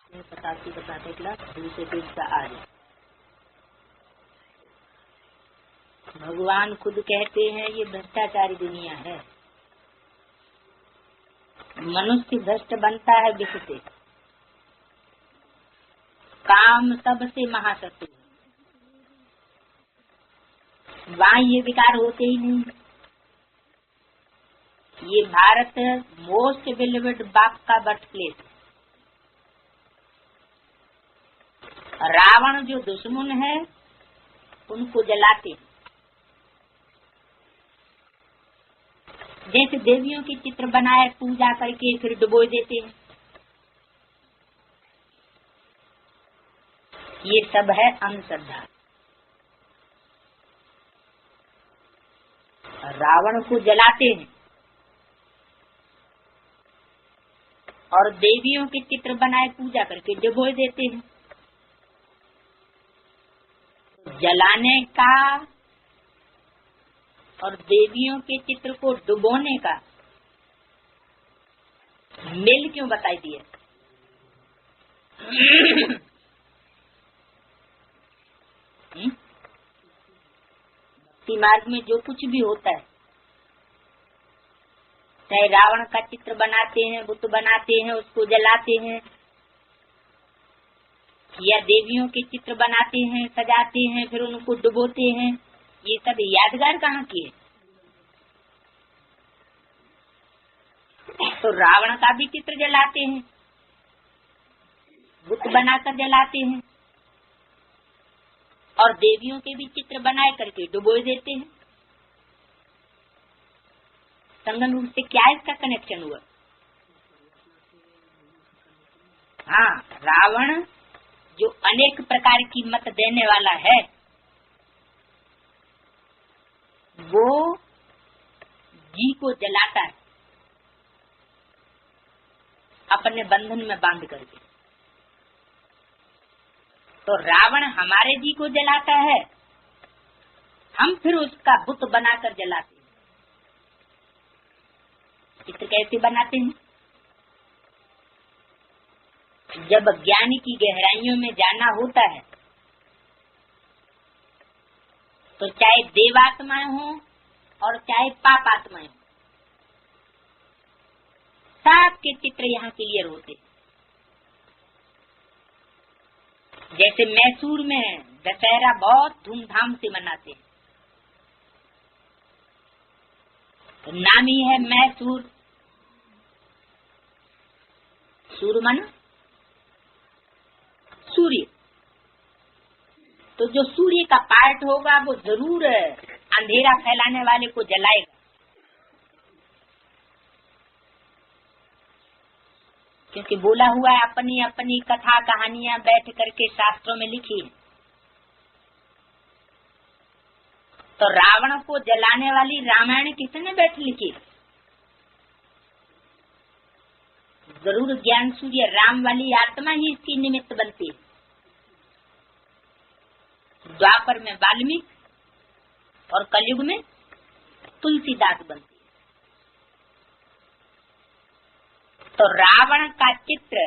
बताते दूसरे पेज का आज भगवान खुद कहते हैं ये भ्रष्टाचारी दुनिया है। मनुष्य भ्रष्ट बनता है विष से। काम सबसे महाशत्रु। वहाँ ये विकार होते ही नहीं। ये भारत मोस्ट बिलीव्ड बाप का बर्थ प्लेस। रावण जो दुश्मन है उनको जलाते, जैसे देवियों के चित्र बनाए पूजा करके फिर डुबो देते हैं। ये सब है अंधश्रद्धा। रावण को जलाते हैं और देवियों के चित्र बनाए पूजा करके डुबो देते हैं। जलाने का और देवियों के चित्र को डुबोने का मेल क्यों बताई दिए? भक्ति मार्ग में जो कुछ भी होता है, चाहे रावण का चित्र बनाते हैं, बुत बनाते हैं, उसको जलाते हैं, या देवियों के चित्र बनाते हैं, सजाते हैं, फिर उनको डुबोते हैं, ये सब यादगार कहाँ की है? तो रावण का भी चित्र जलाते हैं, बुत बनाकर जलाते हैं और देवियों के भी चित्र बनाए करके डुबो देते हैं। संगम रूप से क्या इसका कनेक्शन हुआ? हाँ, रावण जो अनेक प्रकार की मत देने वाला है, वो जी को जलाता है अपने बंधन में बांध करके। तो रावण हमारे जी को जलाता है, हम फिर उसका बुत बनाकर जलाते हैं। चित्र कैसे बनाते हैं? जब ज्ञानी की गहराइयों में जाना होता है तो चाहे देवात्माएं हों और चाहे पापात्माएं हों, सबके चित्र यहाँ क्लियर होते। जैसे मैसूर में दशहरा बहुत धूमधाम से मनाते हैं, तो नाम ही है मैसूर। सूरमन सूर्य, तो जो सूर्य का पार्ट होगा वो जरूर अंधेरा फैलाने वाले को जलाएगा। क्योंकि बोला हुआ है, अपनी अपनी कथा कहानियां बैठ करके शास्त्रों में लिखी है। तो रावण को जलाने वाली रामायण किसने बैठ लिखी? जरूर ज्ञान सूर्य राम वाली आत्मा ही इसकी निमित्त बनती है। द्वापर में वाल्मीकि और कलयुग में तुलसीदास बनती है। तो रावण का चित्र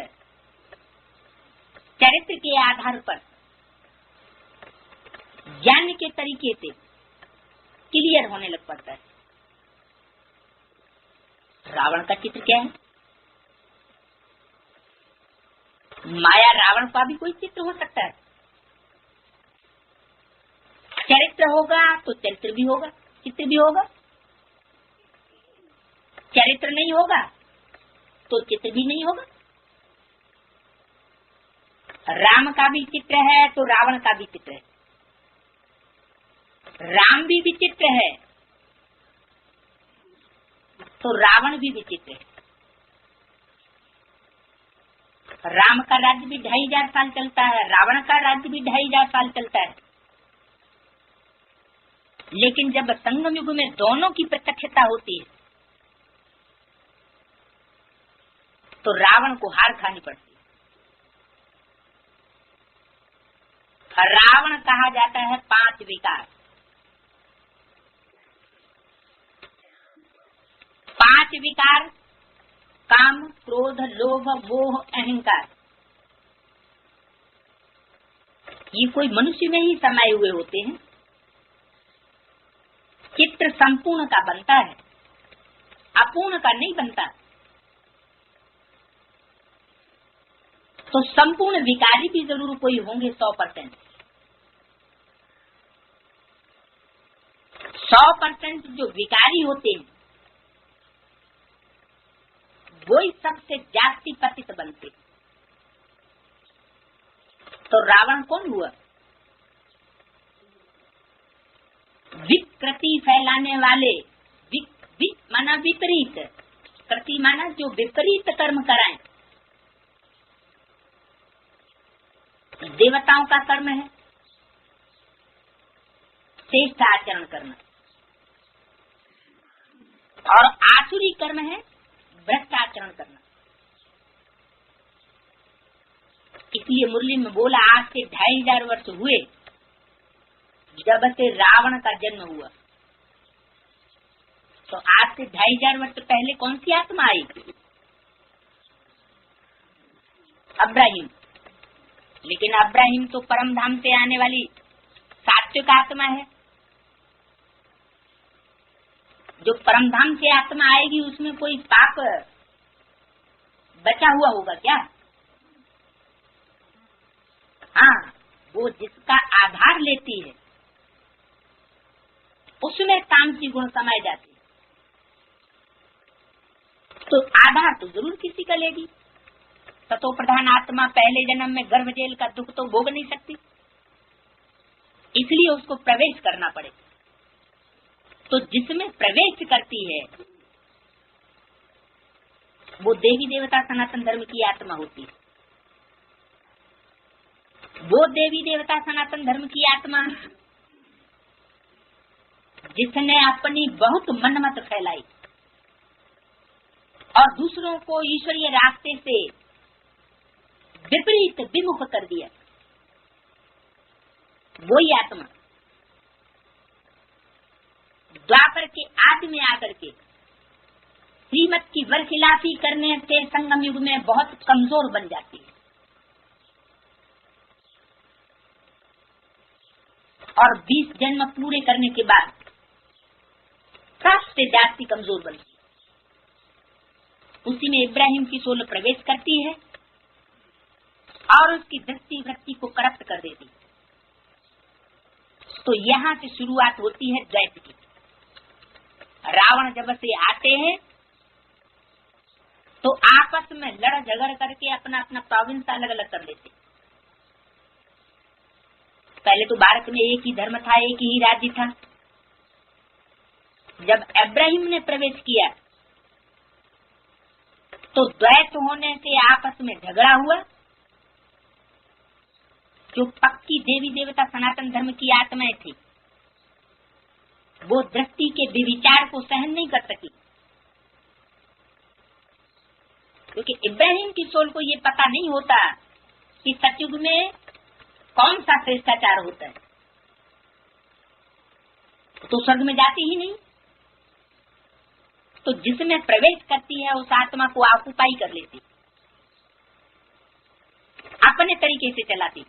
चरित्र के आधार पर ज्ञान के तरीके से क्लियर होने लग पड़ता है। रावण का चित्र क्या है? माया रावण का भी कोई चित्र हो सकता है। चरित्र होगा तो चरित्र भी होगा, चित्र भी होगा। चरित्र नहीं होगा तो चित्र भी नहीं होगा। राम का भी चित्र है तो रावण का भी चित्र है। राम भी विचित्र है तो रावण भी विचित्र है। राम का राज्य भी 2500 साल चलता है, रावण का राज्य भी 2500 साल चलता है। लेकिन जब संगम युग में दोनों की प्रत्यक्षता होती है तो रावण को हार खानी पड़ती है। रावण कहा जाता है 5 विकार। 5 विकार: काम, क्रोध, लोभ, मोह, अहंकार। ये कोई मनुष्य में ही समाये हुए होते हैं। चित्र संपूर्ण का बनता है, अपूर्ण का नहीं बनता। तो संपूर्ण विकारी भी जरूर कोई होंगे 100%। 100% जो विकारी होते हैं वही सबसे जाति पतित बनते। तो रावण कौन हुआ? विकृति फैलाने वाले, माना विपरीत, कृति माना जो विपरीत कर्म कराएं। देवताओं का कर्म है श्रेष्ठ आचरण करना, और आसुरी कर्म है भ्रष्ट आचरण करना। इसलिए मुरली में बोला आज से 2500 वर्ष हुए जब से रावण का जन्म हुआ। तो आज से 2500 वर्ष पहले कौन सी आत्मा आई? अब्राहिम। लेकिन अब्राहिम तो परम धाम से आने वाली सात्विक आत्मा है। जो परम धाम से आत्मा आएगी उसमें कोई पाप बचा हुआ होगा क्या? हाँ, वो जिसका आधार लेती है उसमें तामसी गुण समाये जाते। तो आधार तो जरूर किसी का लेगी। सतो प्रधान आत्मा पहले जन्म में गर्भ जेल का दुख तो भोग नहीं सकती, इसलिए उसको प्रवेश करना पड़े। तो जिसमें प्रवेश करती है वो देवी देवता सनातन धर्म की आत्मा होती है। वो देवी देवता सनातन धर्म की आत्मा जिसने अपनी बहुत मनमत फैलाई और दूसरों को ईश्वरीय रास्ते से विपरीत विमुख कर दिया, वही आत्मा द्वापर के आदि में आकर के श्रीमत की बरखिलाफी करने से संगम युग में बहुत कमजोर बन जाती है और 20 जन्म पूरे करने के बाद सबसे जाति कमजोर बनती। उसी में इब्राहिम की सोल प्रवेश करती है और उसकी दृष्टि वृत्ति को करप्ट कर देती। तो यहाँ से शुरुआत होती है द्वैत की। रावण जब से आते हैं तो आपस में लड़ झगड़ करके अपना अपना प्रोविंस अलग अलग कर लेते। पहले तो भारत में एक ही धर्म था, एक ही राज्य था। जब इब्राहिम ने प्रवेश किया तो द्वैत होने से आपस में झगड़ा हुआ। जो पक्की देवी देवता सनातन धर्म की आत्माएं थी वो दृष्टि के विविचार को सहन नहीं कर सकी, क्योंकि इब्राहिम की सोल को ये पता नहीं होता कि सतयुग में कौन सा श्रेष्ठाचार होता है। तो स्वर्ग में जाती ही नहीं। तो जिसमें प्रवेश करती है उस आत्मा को ऑक्युपाई कर लेती, अपने तरीके से चलाती,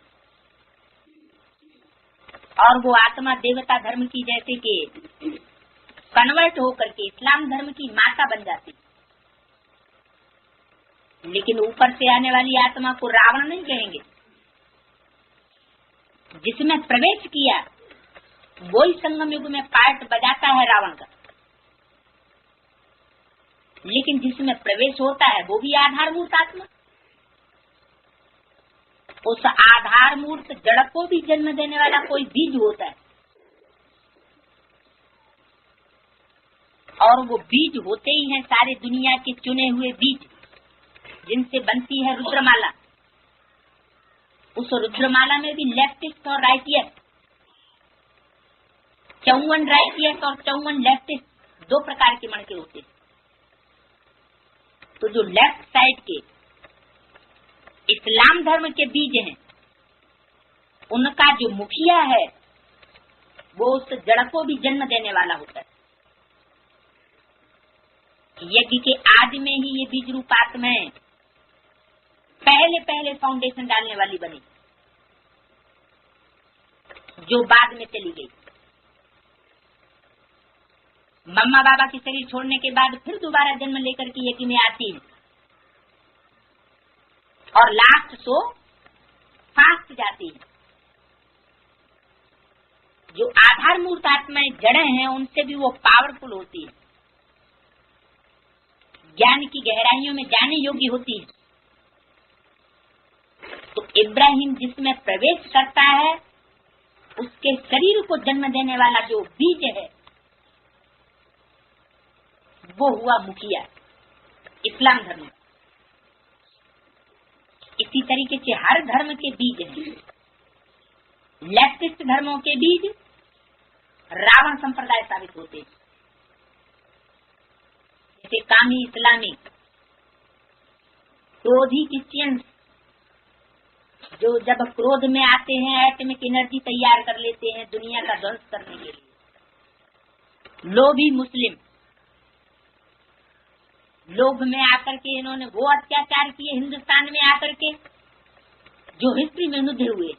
और वो आत्मा देवता धर्म की जैसे कि कन्वर्ट होकर के इस्लाम धर्म की माता बन जाती। लेकिन ऊपर से आने वाली आत्मा को रावण नहीं कहेंगे। जिसमें प्रवेश किया वही संगम युग में पार्ट बजाता है रावण का। लेकिन जिसमें प्रवेश होता है वो भी आधारभूत आत्मा। उस आधार मूर्त जड़ को भी जन्म देने वाला कोई बीज होता है, और वो बीज होते ही हैं सारे दुनिया के चुने हुए बीज, जिनसे बनती है रुद्रमाला। उस रुद्रमाला में भी लेफ्टिस्ट और राइटियस्ट, 54 राइटियस्ट और 54 लेफ्टिस्ट 2 प्रकार के मणके होते हैं। तो जो लेफ्ट साइड के इस्लाम धर्म के बीज हैं, उनका जो मुखिया है वो उस जड़ को भी जन्म देने वाला होता है। यज्ञ के आदि में ही ये बीज रूप आत्माएं पहले फाउंडेशन डालने वाली बनी। जो बाद में चली गई। मम्मा बाबा की शरीर छोड़ने के बाद फिर दोबारा जन्म लेकर के यज्ञ में आती है और लास्ट सो फास्ट जाती है। जो आधार मूर्त आत्माएं जड़ें हैं उनसे भी वो पावरफुल होती है, ज्ञान की गहराइयों में जाने योग्य होती है। तो इब्राहिम जिसमें प्रवेश करता है उसके शरीर को जन्म देने वाला जो बीज है वो हुआ मुखिया इस्लाम धर्म। इसी तरीके से हर धर्म के बीज हैं। लेफ्टिस्ट धर्मों के बीज रावण संप्रदाय साबित होते हैं, जैसे कामी इस्लामिक, क्रोधी क्रिश्चियंस जो जब क्रोध में आते हैं एटमिक एनर्जी तैयार कर लेते हैं दुनिया का ध्वंस करने के लिए। लोभी मुस्लिम, लोभ में आकर के इन्होंने वो अत्याचार किए हिंदुस्तान में आकर के जो हिस्ट्री में नुधे हुए।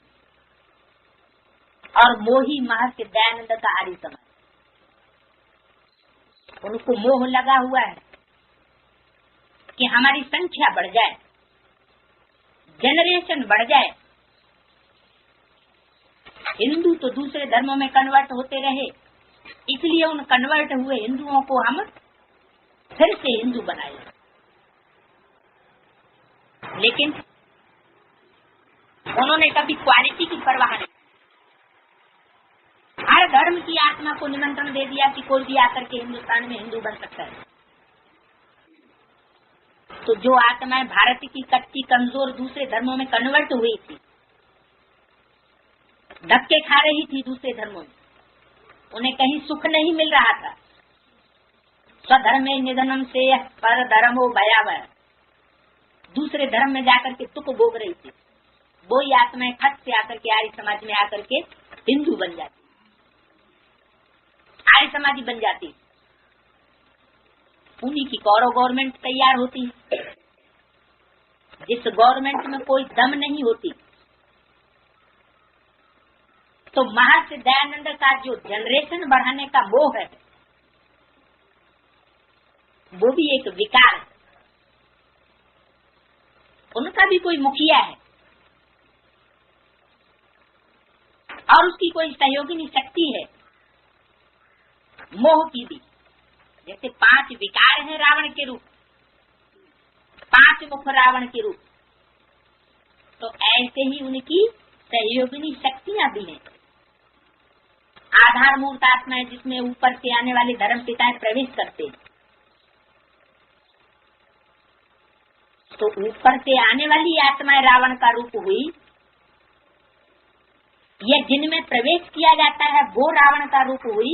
और मोही महर्षि दयानंद का आर्य समाज, उनको मोह लगा हुआ है कि हमारी संख्या बढ़ जाए, जनरेशन बढ़ जाए, हिंदू तो दूसरे धर्मों में कन्वर्ट होते रहे, इसलिए उन कन्वर्ट हुए हिंदुओं को हम फिर से हिंदू बनाए। लेकिन उन्होंने कभी क्वालिटी की परवाह नहीं, हर धर्म की आत्मा को निमंत्रण दे दिया कि कोई भी आकर के हिंदुस्तान में हिंदू बन सकता है। तो जो आत्माएं भारत की कच्ची कमजोर दूसरे धर्मों में कन्वर्ट हुई थी, धक्के खा रही थी दूसरे धर्मों में, उन्हें कहीं सुख नहीं मिल रहा था। स्वधर्मे निधनम से पर धर्मो भयावह, दूसरे धर्म में जाकर के तुक भोग रही थी। वो ही आत्माएं खट से आकर के आर्य समाज में आकर के हिंदू बन जाती, आर्य समाजी बन जाती। उन्हीं की कौरव गवर्नमेंट तैयार होती है, जिस गवर्नमेंट में कोई दम नहीं होती। तो महर्षि दयानंद का जो जनरेशन बढ़ाने का मोह है वो भी एक विकार है। उनका भी कोई मुखिया है और उसकी कोई सहयोगिनी शक्ति है मोह की भी। जैसे 5 विकार हैं रावण के रूप, 5 मुख रावण के रूप, तो ऐसे ही उनकी सहयोगिनी शक्तियां भी हैं। आधार मूर्त आत्माएं जिसमें ऊपर से आने वाले धर्म पिताएं प्रवेश करते हैं, तो ऊपर से आने वाली आत्माएं रावण का रूप हुई, या जिनमें प्रवेश किया जाता है वो रावण का रूप हुई,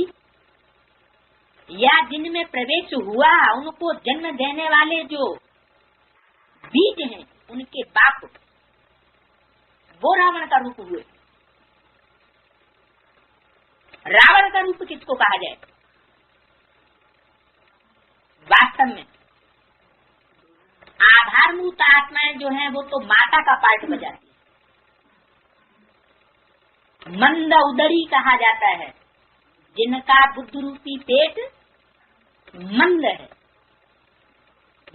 या जिनमें प्रवेश हुआ उनको जन्म देने वाले जो बीज हैं उनके बाप वो रावण का रूप हुए। रावण का रूप किसको कहा जाए? वास्तव में आधारभूत आत्माएं जो हैं वो तो माता का पार्ट बजाती है। मंद उदरी कहा जाता है जिनका बुद्ध रूपी पेट मंद है,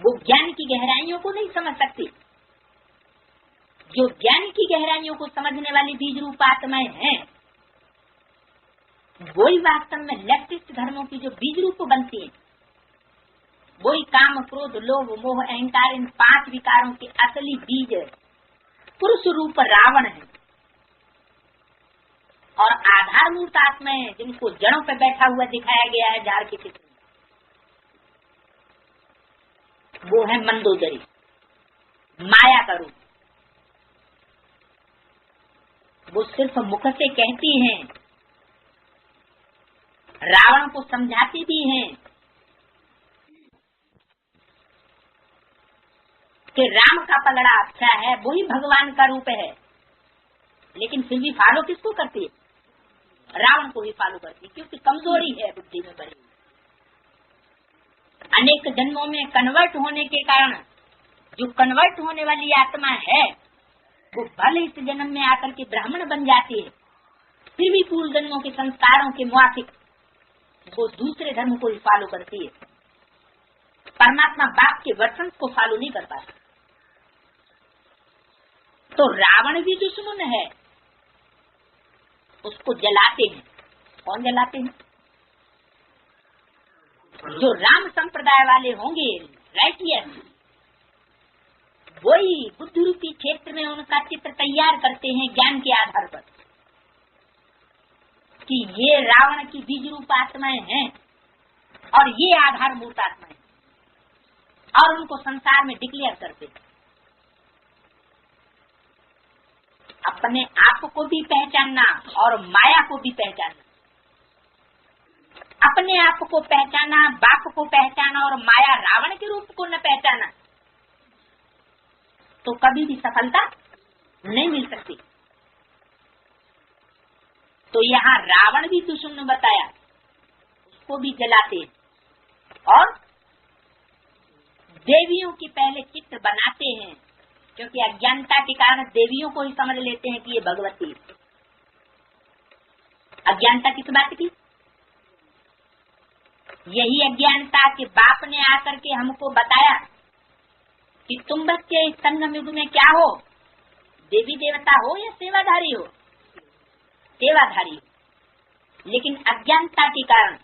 वो ज्ञान की गहराइयों को नहीं समझ सकती। जो ज्ञान की गहराइयों को समझने वाली बीज रूप आत्माएं हैं वही वास्तव में लेफ्टिस्ट धर्मों की जो बीज रूप बनती है, वही काम क्रोध लोभ मोह अहंकार इन 5 विकारों के असली बीज पुरुष रूप रावण है। और आधारभूत आत्माएं जिनको जड़ों पर बैठा हुआ दिखाया गया है झाड़ के चित्र, वो है मंदोदरी, माया का रूप। वो सिर्फ मुख से कहती हैं, रावण को समझाती भी हैं कि राम का पलड़ा अच्छा है, वही भगवान का रूप है, लेकिन फिर भी फॉलो किसको करती है? रावण को ही फॉलो करती, क्योंकि कमजोरी है बुद्धि में बड़ी। अनेक जन्मों में कन्वर्ट होने के कारण जो कन्वर्ट होने वाली आत्मा है वो भले इस जन्म में आकर के ब्राह्मण बन जाती है, फिर भी पूर्व जन्मों के संस्कारों के मुआफिक वो दूसरे धर्म को ही फॉलो करती है। परमात्मा बाप के वचन को फॉलो नहीं कर पाता। तो रावण भी दुश्मन है, उसको जलाते हैं। कौन जलाते हैं? जो राम संप्रदाय वाले होंगे, राइटियस, वही बुद्धि रूपी क्षेत्र में उनका चित्र तैयार करते हैं ज्ञान के आधार पर कि ये रावण की बीज रूप आत्माएं हैं और ये आधार मूर्त आत्माएं, और उनको संसार में डिक्लेयर करते हैं। अपने आप को भी पहचानना और माया को भी पहचानना। अपने आप को पहचाना, बाप को पहचाना और माया रावण के रूप को न पहचाना तो कभी भी सफलता नहीं मिल सकती। तो यहाँ रावण भी दुश्मन बताया, उसको भी जलाते और देवियों की पहले चित्र बनाते हैं, क्योंकि अज्ञानता के कारण देवियों को ही समझ लेते हैं कि ये भगवती। अज्ञानता किस बात की? यही अज्ञानता के बाप ने आकर के हमको बताया कि तुम बच्चे इस संगम युग में क्या हो, देवी देवता हो या सेवाधारी हो? सेवाधारी। लेकिन अज्ञानता के कारण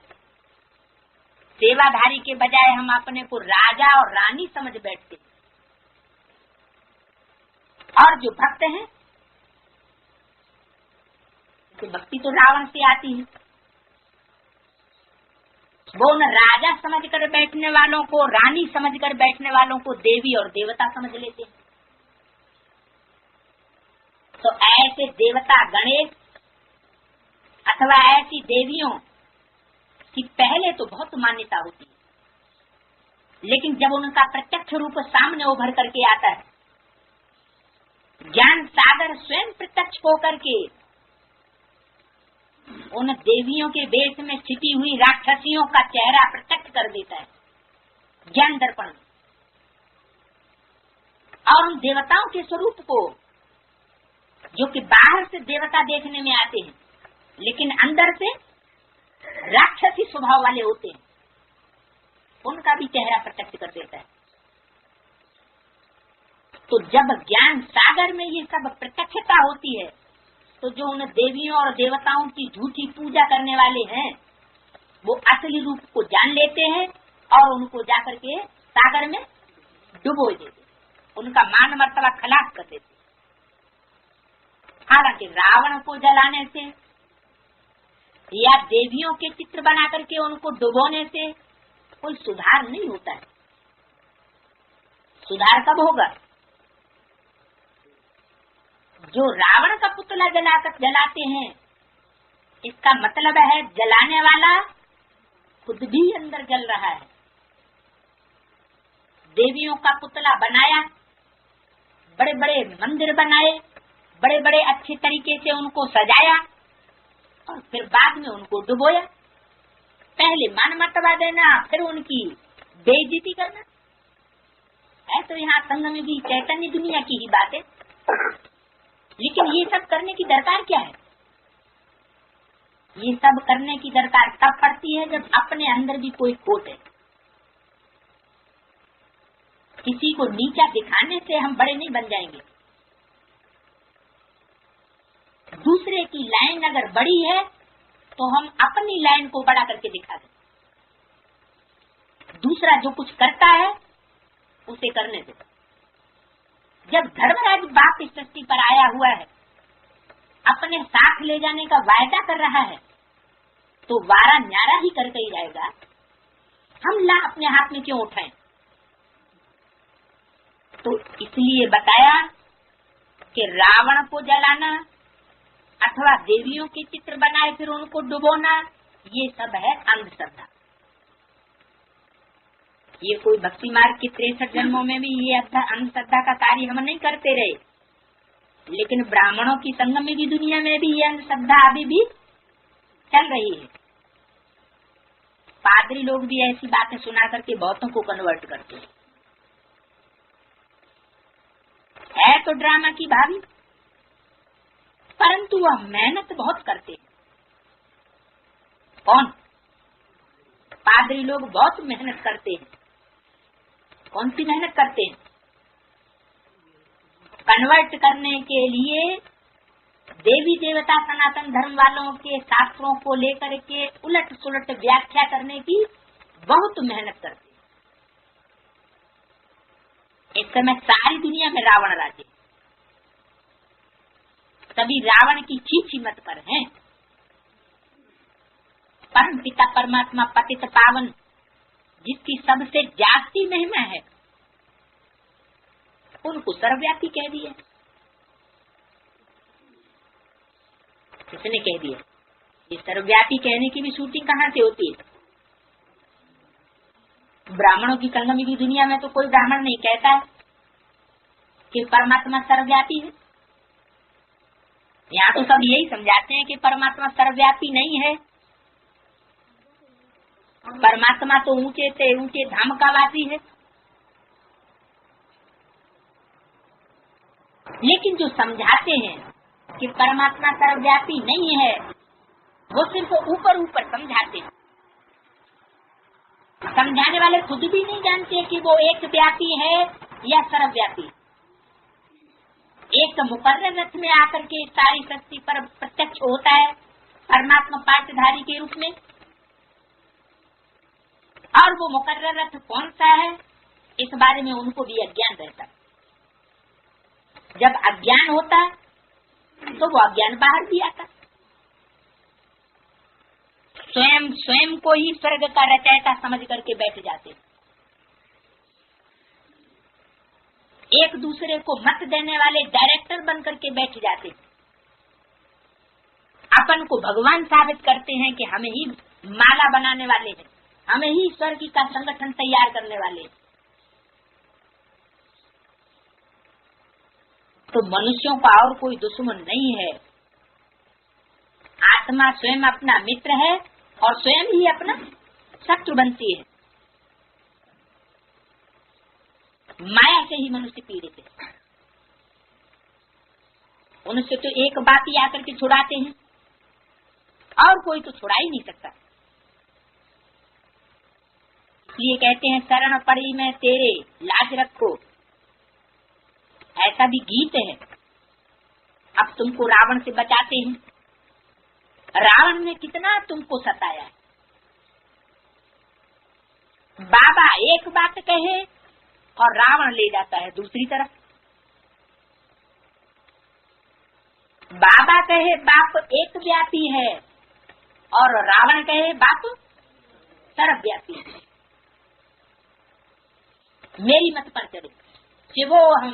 सेवाधारी के बजाय हम अपने को राजा और रानी समझ बैठते। और जो भक्त हैं, तो भक्ति तो रावण से आती है, वो उन राजा समझकर बैठने वालों को, रानी समझकर बैठने वालों को देवी और देवता समझ लेते हैं। तो ऐसे देवता गणेश अथवा ऐसी देवियों की पहले तो बहुत मान्यता होती है, लेकिन जब उनका प्रत्यक्ष रूप सामने उभर करके आता है, ज्ञान सागर स्वयं प्रत्यक्ष होकर के उन देवियों के वेश में छिपी हुई राक्षसियों का चेहरा प्रत्यक्ष कर देता है ज्ञान दर्पण में, और उन देवताओं के स्वरूप को, जो कि बाहर से देवता देखने में आते हैं लेकिन अंदर से राक्षसी स्वभाव वाले होते हैं, उनका भी चेहरा प्रत्यक्ष कर देता है। तो जब ज्ञान सागर में ये सब प्रत्यक्षता होती है, तो जो उन देवियों और देवताओं की झूठी पूजा करने वाले हैं, वो असली रूप को जान लेते हैं और उनको जाकर के सागर में डुबो देते, उनका मान मर्तबा खलास कर देते। हालांकि रावण को जलाने से या देवियों के चित्र बना करके उनको डुबोने से कोई सुधार नहीं होता है। सुधार कब होगा? जो रावण का पुतला जलाकर जलाते हैं, इसका मतलब है जलाने वाला खुद भी अंदर जल रहा है। देवियों का पुतला बनाया, बड़े बड़े मंदिर बनाए, बड़े बड़े अच्छे तरीके से उनको सजाया और फिर बाद में उनको डुबोया। पहले मान मर्तबा देना, फिर उनकी बेइज्जती करना, है तो यहाँ संगम की चैतन्य दुनिया की ही बात है। लेकिन ये सब करने की दरकार क्या है? ये सब करने की दरकार तब पड़ती है जब अपने अंदर भी कोई खोट है। किसी को नीचा दिखाने से हम बड़े नहीं बन जाएंगे। दूसरे की लाइन अगर बड़ी है तो हम अपनी लाइन को बड़ा करके दिखा दें। दूसरा जो कुछ करता है उसे करने दो। जब धर्मराज बाप इस सृष्टि पर आया हुआ है, अपने साथ ले जाने का वायदा कर रहा है, तो वारा न्यारा ही करके ही जाएगा। हम ला अपने हाथ में क्यों उठाएं? तो इसलिए बताया कि रावण को जलाना अथवा देवियों के चित्र बनाए फिर उनको डुबोना, ये सब है अंधश्रद्धा। ये कोई भक्ति मार्ग के 63 जन्मों में भी ये अंधश्रद्धा का कार्य हम नहीं करते रहे, लेकिन ब्राह्मणों की संगम की दुनिया में भी ये अंधश्रद्धा अभी भी चल रही है। पादरी लोग भी ऐसी बातें सुना करके बहुतों को कन्वर्ट करते हैं। है तो ड्रामा की भाभी, परंतु वह मेहनत बहुत करते हैं। कौन? पादरी लोग बहुत मेहनत करते हैं। कौन सी मेहनत करते हैं? कन्वर्ट करने के लिए देवी देवता सनातन धर्म वालों के शास्त्रों को लेकर के उलट सुलट व्याख्या करने की बहुत मेहनत करते हैं। इस समय सारी दुनिया में रावण राज्य, सभी रावण की चीची मत पर हैं। परम पिता परमात्मा पतित पावन, जिसकी सबसे जास्ती महिमा है, उनको सर्वव्यापी कह दिया। किसने कह दिया? ये सर्वव्यापी कहने की भी शूटिंग कहाँ से होती है? ब्राह्मणों की संगम की दुनिया में तो कोई ब्राह्मण नहीं कहता है कि परमात्मा सर्वव्यापी है। यहाँ तो सब यही समझाते हैं कि परमात्मा सर्वव्यापी नहीं है। परमात्मा तो ऊंचे से ऊंचे धाम का वासी है। लेकिन जो समझाते हैं कि परमात्मा सर्वव्यापी नहीं है, वो सिर्फ ऊपर ऊपर समझाते हैं। समझाने वाले खुद भी नहीं जानते कि वो एक व्यापी है या सर्वव्यापी। एक मुकर्रर रथ में आकर के सारी शक्ति पर प्रत्यक्ष होता है परमात्मा पाठधारी के रूप में, और वो मुकर्रर रथ कौन सा है, इस बारे में उनको भी अज्ञान रहता है। जब अज्ञान होता है तो वो अज्ञान बाहर भी आता। स्वयं को ही स्वर्ग का रचयिता समझ करके बैठ जाते। एक दूसरे को मत देने वाले डायरेक्टर बन करके बैठ जाते। अपन को भगवान साबित करते हैं कि हमें ही माला बनाने वाले हैं, हमें ही स्वर्ग का संगठन तैयार करने वाले हैं। तो मनुष्यों का और कोई दुश्मन नहीं है। आत्मा स्वयं अपना मित्र है और स्वयं ही अपना शत्रु बनती है। माया से ही मनुष्य पीड़ित है। उनसे तो एक बात ही आकर के छुड़ाते हैं, और कोई तो छुड़ा ही नहीं सकता। ये कहते हैं शरण पड़ी में तेरे लाज रखो, ऐसा भी गीत है। अब तुमको रावण से बचाते हैं। रावण ने कितना तुमको सताया है। बाबा एक बात कहे और रावण ले जाता है दूसरी तरफ। बाबा कहे बाप एक व्यापी है और रावण कहे बाप सर्वव्यापी है। मेरी मत पर चलो, शिवो हम।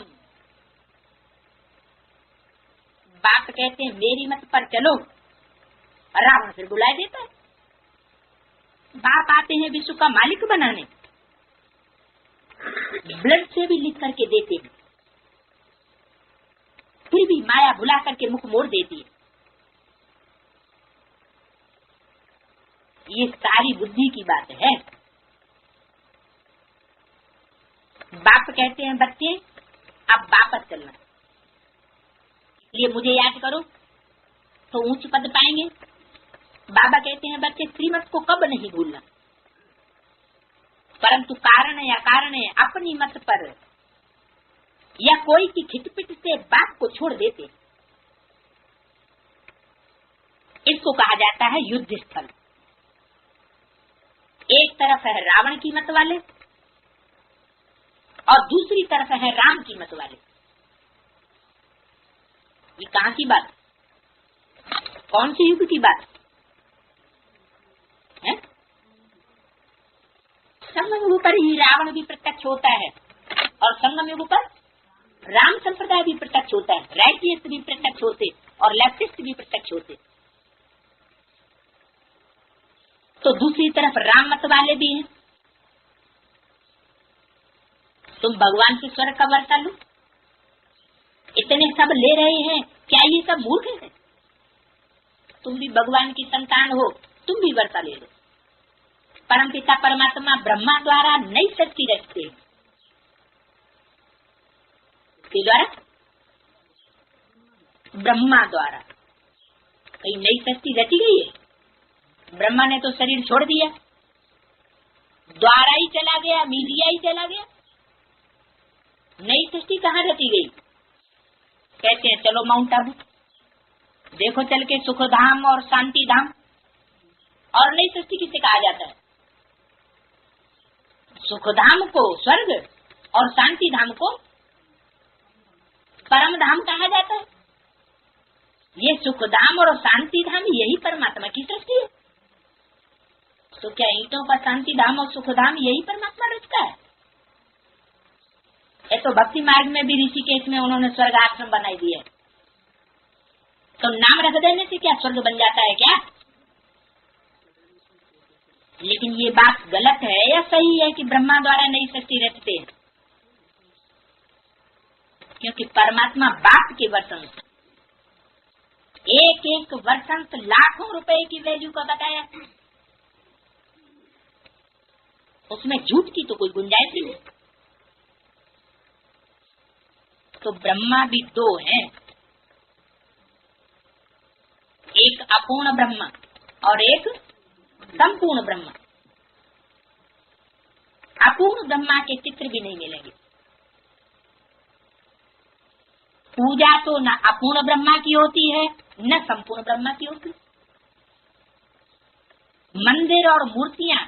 बाप कहते हैं मेरी मत पर चलो, रावण फिर बुला देता है। बाप आते हैं विश्व का मालिक बनाने, ब्लड से भी लिख करके देते हैं, फिर भी माया भुला करके मुख मोड़ देती है। ये सारी बुद्धि की बात है। बाप कहते हैं बच्चे अब वापस चलना, ये मुझे याद करो तो ऊंच पद पाएंगे। बाबा कहते हैं बच्चे श्रीमत को कब नहीं भूलना, परंतु कारण या कारण अपनी मत पर या कोई की खिटपिट से बाप को छोड़ देते। इसको कहा जाता है युद्ध स्थल। एक तरफ है रावण की मत वाले और दूसरी तरफ है राम की मत वाले। ये कहाँ की बात, कौन से युग की बात है? संगम युग पर ही रावण भी प्रत्यक्ष होता है और संगम युग पर राम संप्रदाय भी प्रत्यक्ष होता है, राइटियस्ट भी प्रत्यक्ष होते और लेफ्टिस्ट भी प्रत्यक्ष होते। तो दूसरी तरफ राम मत वाले भी हैं। तुम भगवान से स्वर्ग का वर्षा लो, इतने सब ले रहे हैं, क्या ये सब मूर्ख है? तुम भी भगवान की संतान हो, तुम भी वर्षा ले लो। परमपिता परमात्मा ब्रह्मा द्वारा नई सृष्टि रचते हैं। किसके द्वारा? ब्रह्मा द्वारा। कहीं नई सृष्टि रची गई है? ब्रह्मा ने तो शरीर छोड़ दिया, द्वारा ही चला गया, मीडिया ही चला गया, नई सृष्टि कहाँ रची गई? कहते हैं चलो माउंट आबू देखो चल के, सुख धाम और शांति धाम। और नई सृष्टि किसे कहा जाता है? सुख धाम को स्वर्ग और शांति धाम को परम धाम कहा जाता है। ये सुख धाम और शांति धाम यही परमात्मा की सृष्टि है। तो क्या ईंटों का शांति धाम और सुख धाम यही परमात्मा रचता है? ये तो भक्ति मार्ग में भी ऋषिकेश में उन्होंने स्वर्ग आश्रम बनाई दिए, तो नाम रख देने से क्या स्वर्ग बन जाता है क्या? लेकिन ये बात गलत है या सही है कि ब्रह्मा द्वारा नई सृष्टि रचते हैं? क्योंकि परमात्मा बाप के वरसंत, एक एक वरसंत लाखों रुपए की वैल्यू का बताया, उसमें झूठ की तो कोई गुंजाइश ही नहीं। तो ब्रह्मा भी दो हैं, एक अपूर्ण ब्रह्म और एक संपूर्ण ब्रह्म। अपूर्ण ब्रह्मा के चित्र भी नहीं मिलेंगे। पूजा तो न अपूर्ण ब्रह्मा की होती है न संपूर्ण ब्रह्मा की होती। मंदिर और मूर्तियां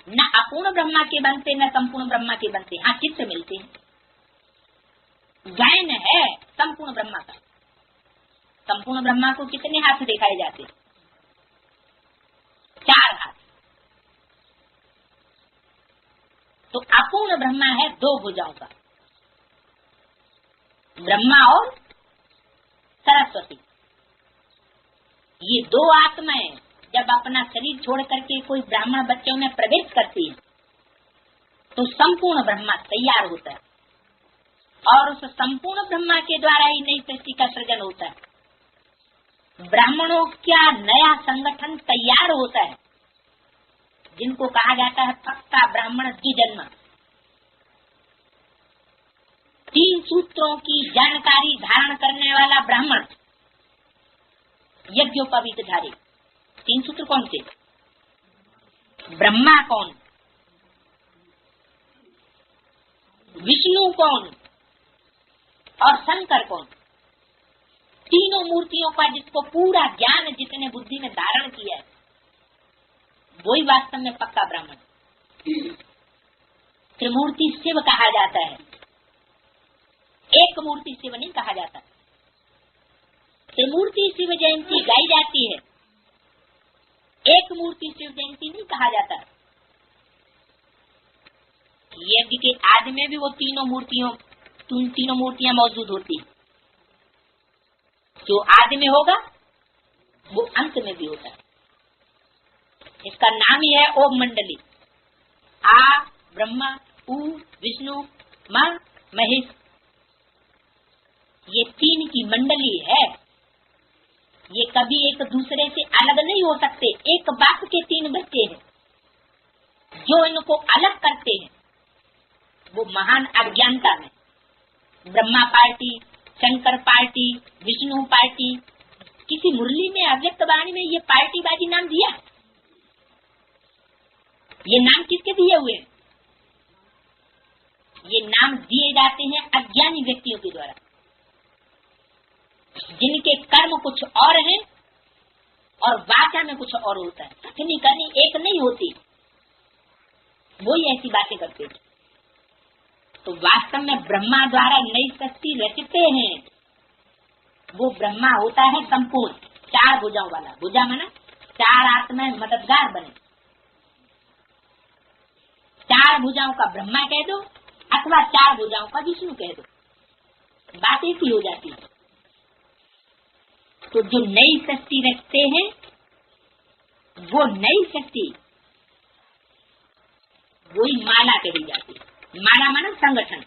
न अपूर्ण ब्रह्मा के बनते न संपूर्ण ब्रह्मा के बनते। हाँ, चित्र मिलते हैं। गायन है संपूर्ण ब्रह्मा का। संपूर्ण ब्रह्मा को कितने हाथ दिखाए जाते? 4 हाथ। तो अपूर्ण ब्रह्मा है 2 भुजाओं का, ब्रह्मा और सरस्वती। ये 2 आत्माएं जब अपना शरीर छोड़ करके कोई ब्राह्मण बच्चों में प्रवेश करती है तो संपूर्ण ब्रह्मा तैयार होता है और उस संपूर्ण ब्रह्मा के द्वारा ही नई सृष्टि का सृजन होता है। ब्राह्मणों का नया संगठन तैयार होता है, जिनको कहा जाता है पक्का ब्राह्मण द्विजन्म। 3 सूत्रों की जानकारी धारण करने वाला ब्राह्मण, यज्ञोपवीतधारी। 3 सूत्र कौन से? ब्रह्मा कौन, विष्णु कौन और शंकर कौन। तीनों मूर्तियों का जिसको पूरा ज्ञान जितने बुद्धि में धारण किया है, वही वास्तव में पक्का ब्राह्मण। त्रिमूर्ति शिव कहा जाता है, एक मूर्ति शिव नहीं कहा जाता। त्रिमूर्ति शिव जयंती गाई जाती है, एक मूर्ति शिव जयंती नहीं कहा जाता। यज्ञ के आदि में भी वो तीनों मूर्तियां मौजूद होती है। जो आदि में होगा वो अंत में भी होता है। इसका नाम ही है ओम मंडली। आ ब्रह्मा, उ विष्णु, मां महेश, ये 3 की मंडली है। ये कभी एक दूसरे से अलग नहीं हो सकते। एक बाप के 3 बच्चे हैं। जो इनको अलग करते हैं वो महान अज्ञानता में, Brahma party, Shankar party, Vishnu party. किसी मुरली में अव्यक्त वाणी में ये पार्टी बाजी नाम दिया? ये नाम किसके दिए हुए? ये नाम दिए जाते हैं अज्ञानी व्यक्तियों के द्वारा, जिनके कर्म कुछ और हैं और वाचा में कुछ और होता है। कथनी करनी एक नहीं होती, वही ऐसी बातें करते हैं। तो वास्तव में ब्रह्मा द्वारा नई सृष्टि रचते हैं वो ब्रह्मा होता है संपूर्ण, 4 भुजाओं वाला। भुजा माना 4 आत्माएं मददगार बने। 4 भुजाओं का ब्रह्मा कह दो अथवा 4 भुजाओं का विष्णु कह दो, बात एक ही हो जाती है। तो जो नई सृष्टि रचते हैं वो नई सृष्टि वही माला कही जाती है। माला माना संगठन।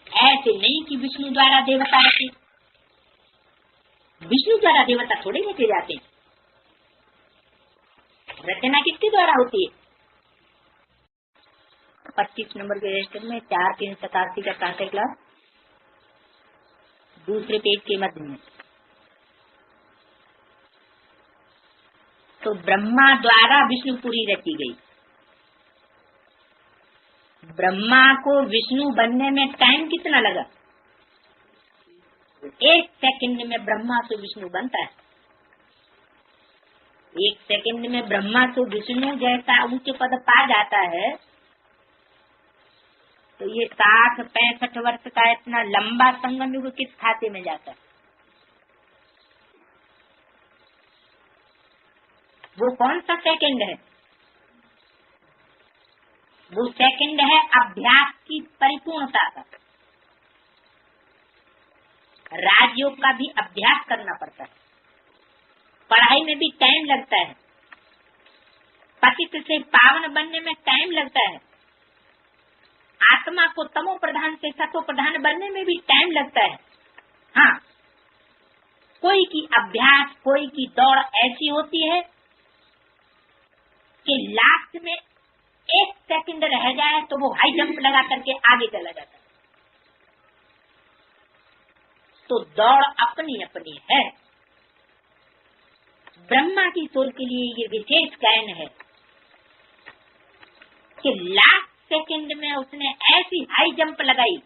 ऐसे नहीं कि विष्णु द्वारा देवता रचे। विष्णु द्वारा देवता थोड़े रचे जाते हैं। रचना किसके द्वारा होती है? 25 नंबर के रजिस्टर में 4387 का पाठ्य क्लास दूसरे पेज के मध्य में। तो ब्रह्मा द्वारा विष्णुपुरी रची गई। ब्रह्मा को विष्णु बनने में टाइम कितना लगा? 1 सेकंड में ब्रह्मा से विष्णु बनता है। 1 सेकंड में ब्रह्मा से विष्णु जैसा ऊंचे पद पा जाता है। तो ये 60-65 वर्ष का इतना लंबा संगम युग किस खाते में जाता है? वो कौन सा सेकंड है? वो सेकंड है अभ्यास की परिपूर्णता का। राजयोग का भी अभ्यास करना पड़ता है, पढ़ाई में भी टाइम लगता है, पतित से पावन बनने में टाइम लगता है, आत्मा को तमो प्रधान से सतो प्रधान बनने में भी टाइम लगता है। हाँ, कोई की अभ्यास, कोई की दौड़ ऐसी होती है कि लास्ट में 1 सेकंड रह जाए तो वो हाई जंप लगा करके आगे चला जाता है। तो दौड़ अपनी अपनी है। ब्रह्मा की सोल के लिए ये विशेष गायन है कि लास्ट सेकंड में उसने ऐसी हाई जंप लगाई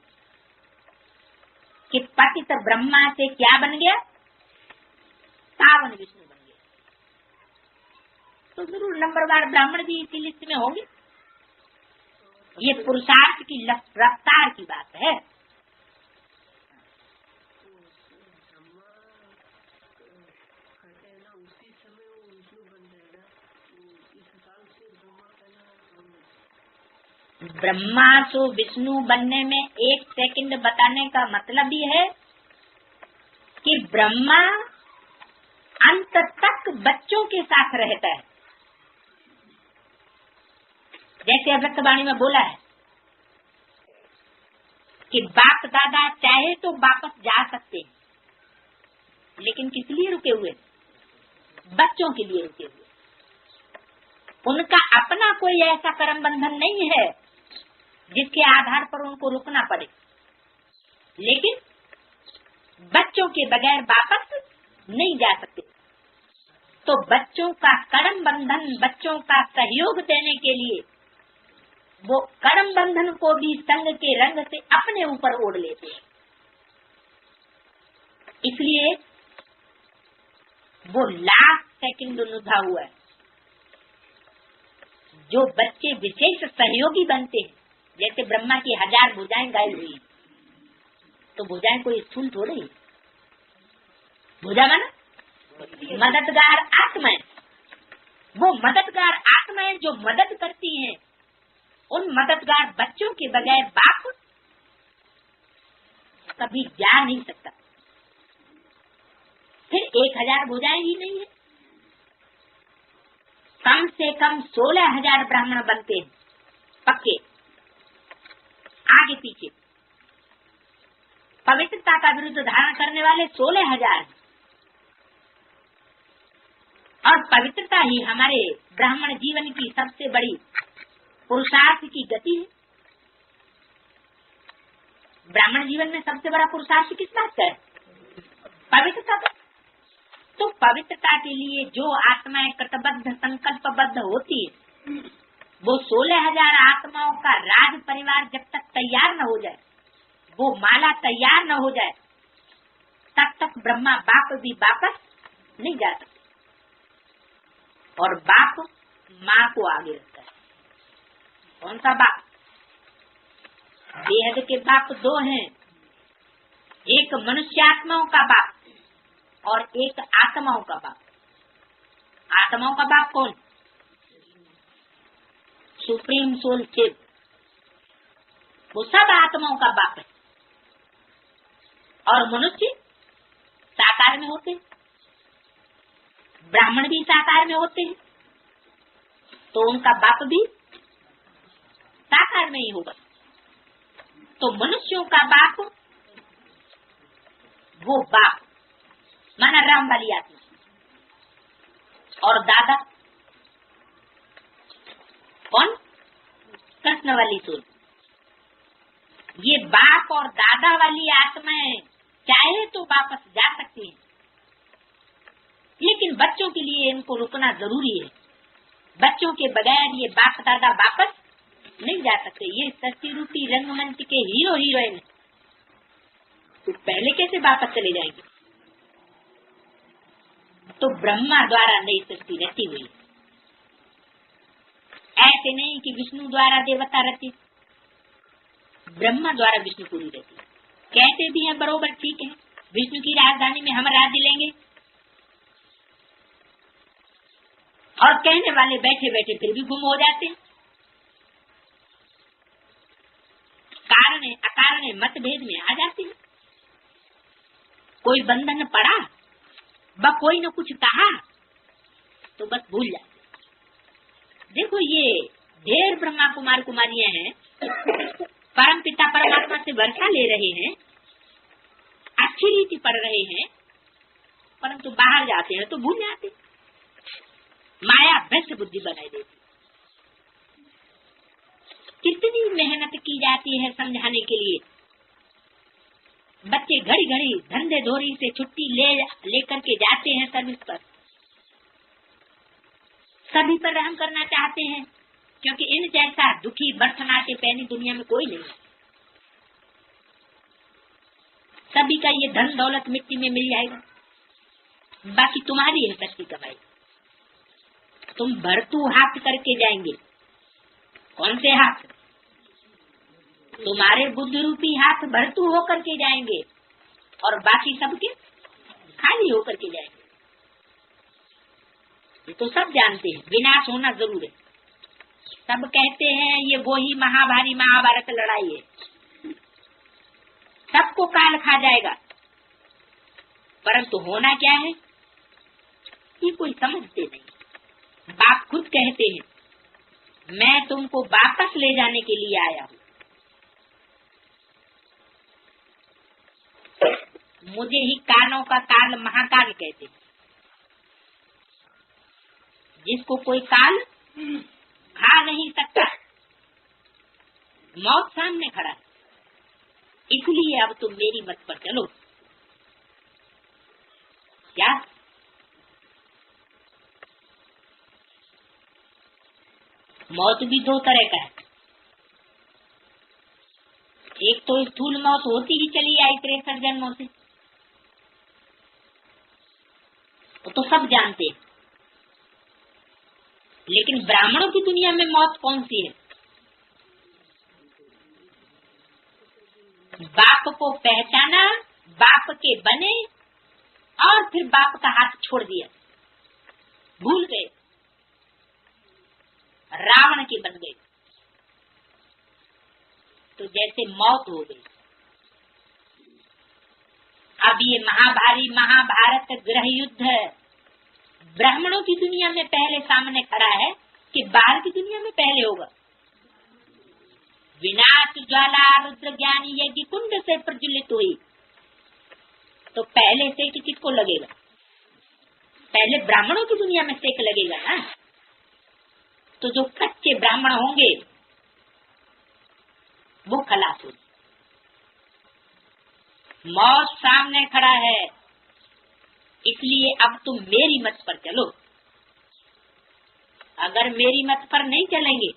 कि पतित ब्रह्मा से क्या बन गया? पावन विष्णु बन गया। तो जरूर नंबरवार ब्राह्मण भी इसी लिस्ट में होंगे। ये पुरुषार्थ की रफ्तार की बात है। ब्रह्मा से विष्णु बनने में 1 सेकंड बताने का मतलब ही है कि ब्रह्मा अंत तक बच्चों के साथ रहता है। जैसे अव्यक्तवाणी में बोला है कि बाप दादा चाहे तो वापस जा सकते हैं, लेकिन किस लिए रुके हुए? बच्चों के लिए रुके हुए। उनका अपना कोई ऐसा कर्म बंधन नहीं है जिसके आधार पर उनको रुकना पड़े, लेकिन बच्चों के बगैर वापस नहीं जा सकते। तो बच्चों का कर्म बंधन, बच्चों का सहयोग देने के लिए वो कर्म बंधन को भी संग के रंग से अपने ऊपर ओढ़ लेते हैं। इसलिए वो लास्ट सेकंड लुधा हुआ है। जो बच्चे विशेष सहयोगी बनते हैं, जैसे ब्रह्मा की 1000 भुजाएं गाई हुई, तो भुजाएं कोई स्थूल थोड़ी। भुजा माना मददगार आत्माएं। वो मददगार आत्माएं जो मदद करती हैं, उन मददगार बच्चों के बगैर बाप कभी जा नहीं सकता। फिर 1000 भुजाएं ही नहीं है, कम से कम 16,000 ब्राह्मण बनते हैं पक्के, आगे पीछे। पवित्रता का विरुद्ध धारण करने वाले 16,000 हैं। और पवित्रता ही हमारे ब्राह्मण जीवन की सबसे बड़ी पुरुषार्थ की गति है। ब्राह्मण जीवन में सबसे बड़ा पुरुषार्थ किस बात का है? पवित्रता का। तो पवित्रता के लिए जो आत्माएं कृतबद्ध संकल्पबद्ध होती है, वो 16,000 आत्माओं का राज परिवार जब तक तैयार न हो जाए, वो माला तैयार न हो जाए, तब तक ब्रह्मा बाप भी वापस नहीं जा सकते। और बाप माँ को आगे रखता है। कौन सा बाप? बेहद के बाप 2 हैं, एक मनुष्यात्माओं का बाप और एक आत्माओं का बाप। आत्माओं का बाप कौन? सुप्रीम सोल शिव, वो सब आत्माओं का बाप है। और मनुष्य साकार में होते हैं, ब्राह्मण भी साकार में होते हैं, तो उनका बाप भी साकार में ही होगा। तो मनुष्यों का बाप, वो बाप माना राम वाली आत्मा, और दादा कौन? कृष्ण वाली सोल। ये बाप और दादा वाली आत्माएं चाहे तो वापस जा सकती हैं, लेकिन लेकिन बच्चों के लिए इनको रुकना जरूरी है। बच्चों के बगैर ये बाप दादा वापस नहीं जा सकते। ये सृष्टि रूपी रंगमंच के हीरो हीरोइन तो पहले कैसे वापस चले जाएंगे? तो ब्रह्मा द्वारा नई सृष्टि रची हुई, ऐसे नहीं कि विष्णु द्वारा देवता रची, ब्रह्मा द्वारा विष्णुपुरी रची। कहते भी हैं बरोबर ठीक है, विष्णु की राजधानी में हम राज्य लेंगे, और कहने वाले बैठे बैठे फिर भी गुम हो जाते हैं। कारण अकारण मतभेद में आ जाते हैं। कोई बंधन पड़ा, कोई न कुछ कहा तो बस भूल जाते। देखो ये ढेर ब्रह्मा कुमार कुमारियां हैं, परम पिता परमात्मा से वर्षा ले रहे हैं, अच्छी रीति पढ़ रहे हैं, परंतु बाहर जाते हैं तो भूल जाते। माया भ्रष्ट बुद्धि बनाई देती। कितनी मेहनत की जाती है समझाने के लिए। बच्चे घड़ी घड़ी धंधे धोरी से छुट्टी लेकर के जाते हैं सर्विस पर, सभी पर रहम करना चाहते हैं, क्योंकि इन जैसा दुखी बरसनाटे पैनी दुनिया में कोई नहीं। सभी का ये धन दौलत मिट्टी में मिल जाएगा, बाकी तुम्हारी है सच्ची कमाई। तुम भरतू हाथ करके जाएंगे। कौन से हाथ? तुम्हारे बुद्धि रूपी हाथ भरतू होकर के जाएंगे और बाकी सबके खाली होकर के जाएंगे। ये तो सब जानते हैं, विनाश होना जरूर है। सब कहते हैं ये वो ही महाभारी महाभारत लड़ाई है, सबको काल खा जाएगा, परंतु होना क्या है ये कोई समझते नहीं। बाप खुद कहते हैं मैं तुमको वापस ले जाने के लिए आया हूँ। मुझे ही कालों का काल महाकाल कहते हैं। जिसको कोई काल खा नहीं सकता, मौत सामने खड़ा है। इसलिए अब तुम मेरी मत पर चलो। क्या मौत भी दो तरह का है। एक तो स्थूल मौत होती ही चली आई 63 जन्मों से, वो तो सब जानते हैं। लेकिन ब्राह्मणों की दुनिया में मौत कौन सी है? बाप को पहचाना, बाप के बने और फिर बाप का हाथ छोड़ दिया, भूल गए, रावण के बन गए, तो जैसे मौत हो गई। अब ये महाभारी महाभारत गृह युद्ध ब्राह्मणों की दुनिया में पहले सामने खड़ा है कि बाहर की दुनिया में पहले होगा। विनाश ज्वाला रुद्र ज्ञानी यज्ञ कुंड से प्रज्वलित हुई, तो पहले सेक किसको लगेगा? पहले ब्राह्मणों की दुनिया में सेक लगेगा ना। तो जो कच्चे ब्राह्मण होंगे वो खलास होगी। मौत सामने खड़ा है, इसलिए अब तुम मेरी मत पर चलो। अगर मेरी मत पर नहीं चलेंगे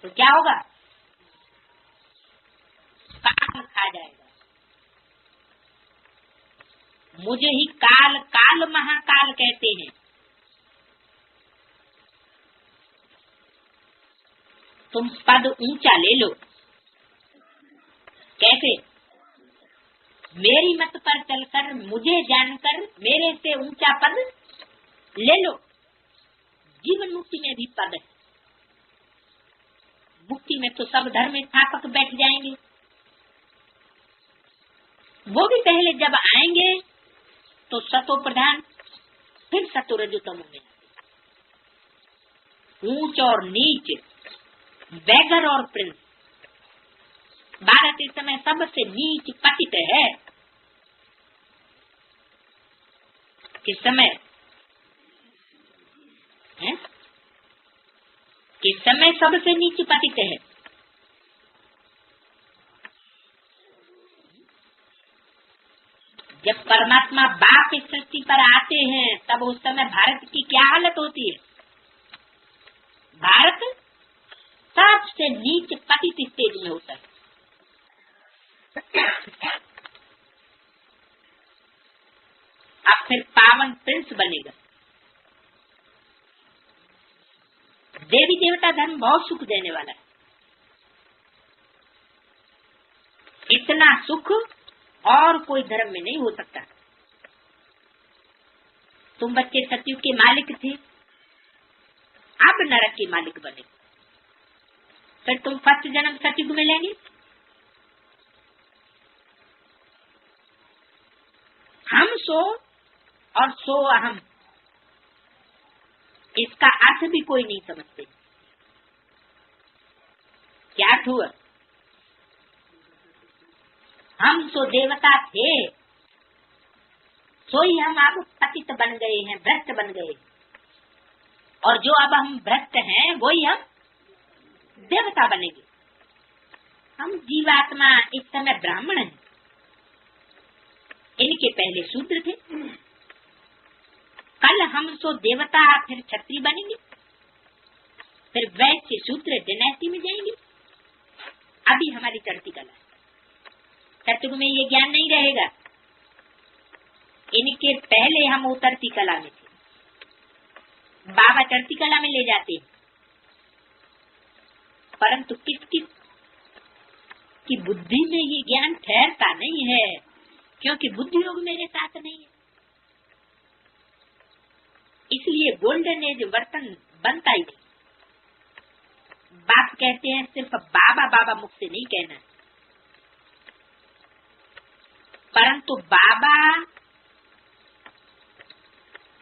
तो क्या होगा? काल खा जाएगा। मुझे ही काल काल महाकाल कहते हैं। तुम पद ऊंचा ले लो। कैसे? मेरी मत पर चलकर, मुझे जानकर मेरे से ऊंचा पद ले लो। जीवन मुक्ति में भी पद है। मुक्ति में तो सब धर्म स्थापक बैठ जाएंगे। वो भी पहले जब आएंगे तो सतो प्रधान, फिर सतो रजोतम में, ऊंच और नीच, बैगर और प्रिंस। भारत इस समय सबसे नीच पतित है। किस समय है? किस समय सबसे नीच पतित है? जब परमात्मा बाप इस सृष्टि पर आते हैं तब उस समय भारत की क्या हालत होती है? भारत सबसे नीचे पतित स्टेज में होता है। अब फिर पावन प्रिंस बनेगा। देवी देवता धर्म बहुत सुख देने वाला है। इतना सुख और कोई धर्म में नहीं हो सकता। तुम बच्चे सतयुग के मालिक थे, अब नरक के मालिक बने, फिर तुम फर्स्ट जन्म सतयुग में लेंगे। हम सो और सो अहम, इसका अर्थ भी कोई नहीं समझते। क्या अर्थ हुआ? हम सो देवता थे, सो ही हम अब पतित बन गए हैं, भ्रष्ट बन गए, और जो अब हम भ्रष्ट हैं वही हम देवता बनेंगे। हम जीवात्मा इस समय ब्राह्मण हैं, इनके पहले शूद्र थे। कल हम सो देवता फिर क्षत्रिय बनेंगे, फिर वैश्य शूद्र डायनेस्टी में जाएंगे। अभी हमारी चढ़ती कला है। सतयुग में ये ज्ञान नहीं रहेगा। इनके पहले हम उतरती कला में थे, बाबा चढ़ती कला में ले जाते हैं। परंतु किस किस की बुद्धि में ये ज्ञान ठहरता नहीं है, क्योंकि बुद्धि योग मेरे साथ नहीं है। इसलिए गोल्डन एज वर्तन बनता ही नहीं। बाप कहते हैं सिर्फ बाबा बाबा मुख से नहीं कहना, परंतु बाबा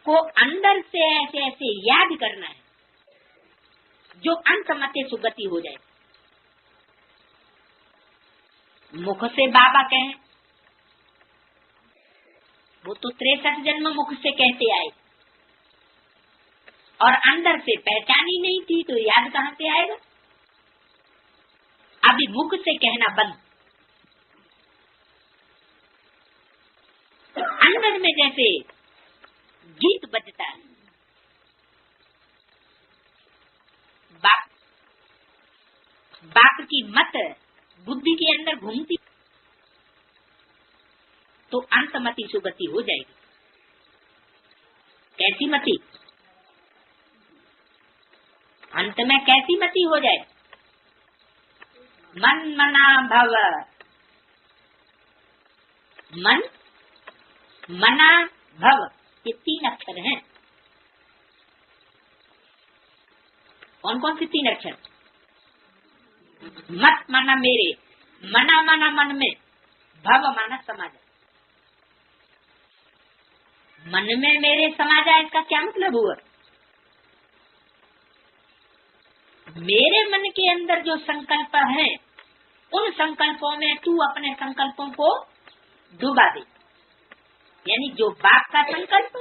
को अंदर से ऐसे ऐसे याद करना है जो अंत मते सुगति हो जाए। मुख से बाबा कहें, वो तो 63 जन्म मुख से कहते आए, और अंदर से पहचान ही नहीं थी तो याद कहां से आएगा? अभी मुख से कहना बंद। अंदर में जैसे गीत बजता है, बाप की मत बुद्धि के अंदर घूमती तो अंतमति सुगति हो जाएगी। कैसी मति? अंत में कैसी मति हो जाए? मन मना भव, मन मना भव, ये 3 अक्षर हैं। कौन कौन से 3 अक्षर? मत माना मेरे, मना माना मन में, भव माना समाज। मन में मेरे समा जाए, इसका क्या मतलब हुआ? मेरे मन के अंदर जो संकल्प है, उन संकल्पों में तू अपने संकल्पों को डुबा दे। यानी जो बाप का संकल्प,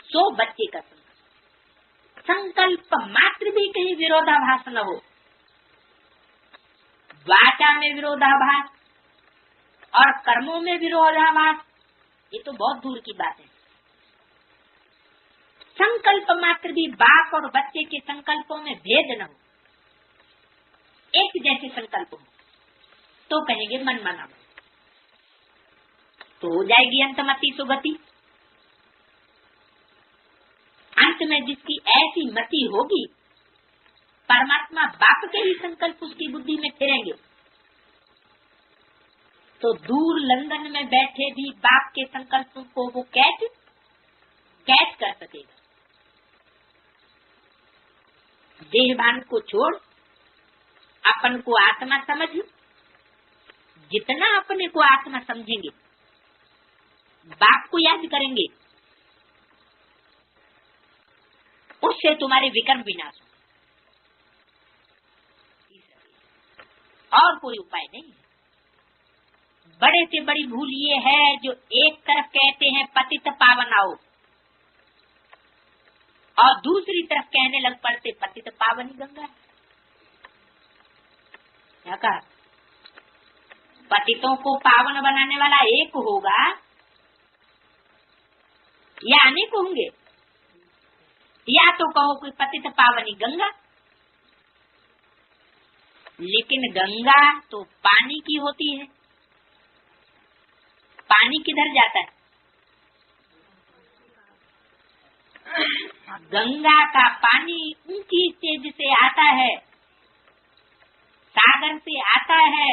सो बच्चे का संकल्प। संकल्प मात्र भी कहीं विरोधाभास न हो। वाचा में विरोधाभास और कर्मों में विरोधाभास, ये तो बहुत दूर की बात है। संकल्प मात्र भी बाप और बच्चे के संकल्पों में भेद न हो, एक जैसे संकल्प हो, तो कहेंगे मन मना, तो हो जाएगी अंतमति सुगति। अंत में जिसकी ऐसी मति होगी, परमात्मा बाप के ही संकल्प उसकी बुद्धि में फिरेंगे, तो दूर लंदन में बैठे भी बाप के संकल्पों को वो कैच कर सकेगा। देहभान को छोड़ अपन को आत्मा समझ। जितना अपने को आत्मा समझेंगे, बाप को याद करेंगे, उससे तुम्हारे विकर्म विनाश हो, और कोई उपाय नहीं है। बड़े से बड़ी भूल ये है जो एक तरफ कहते हैं पतित पावन आओ, और दूसरी तरफ कहने लग पड़ते पतित पावनी गंगा। क्या कहा? पतितों को पावन बनाने वाला एक होगा, या अनेक होंगे। या तो कहो कोई पतित पावनी गंगा, लेकिन गंगा तो पानी की होती है। पानी किधर जाता है? गंगा का पानी ऊंची स्टेज से आता है, सागर से आता है,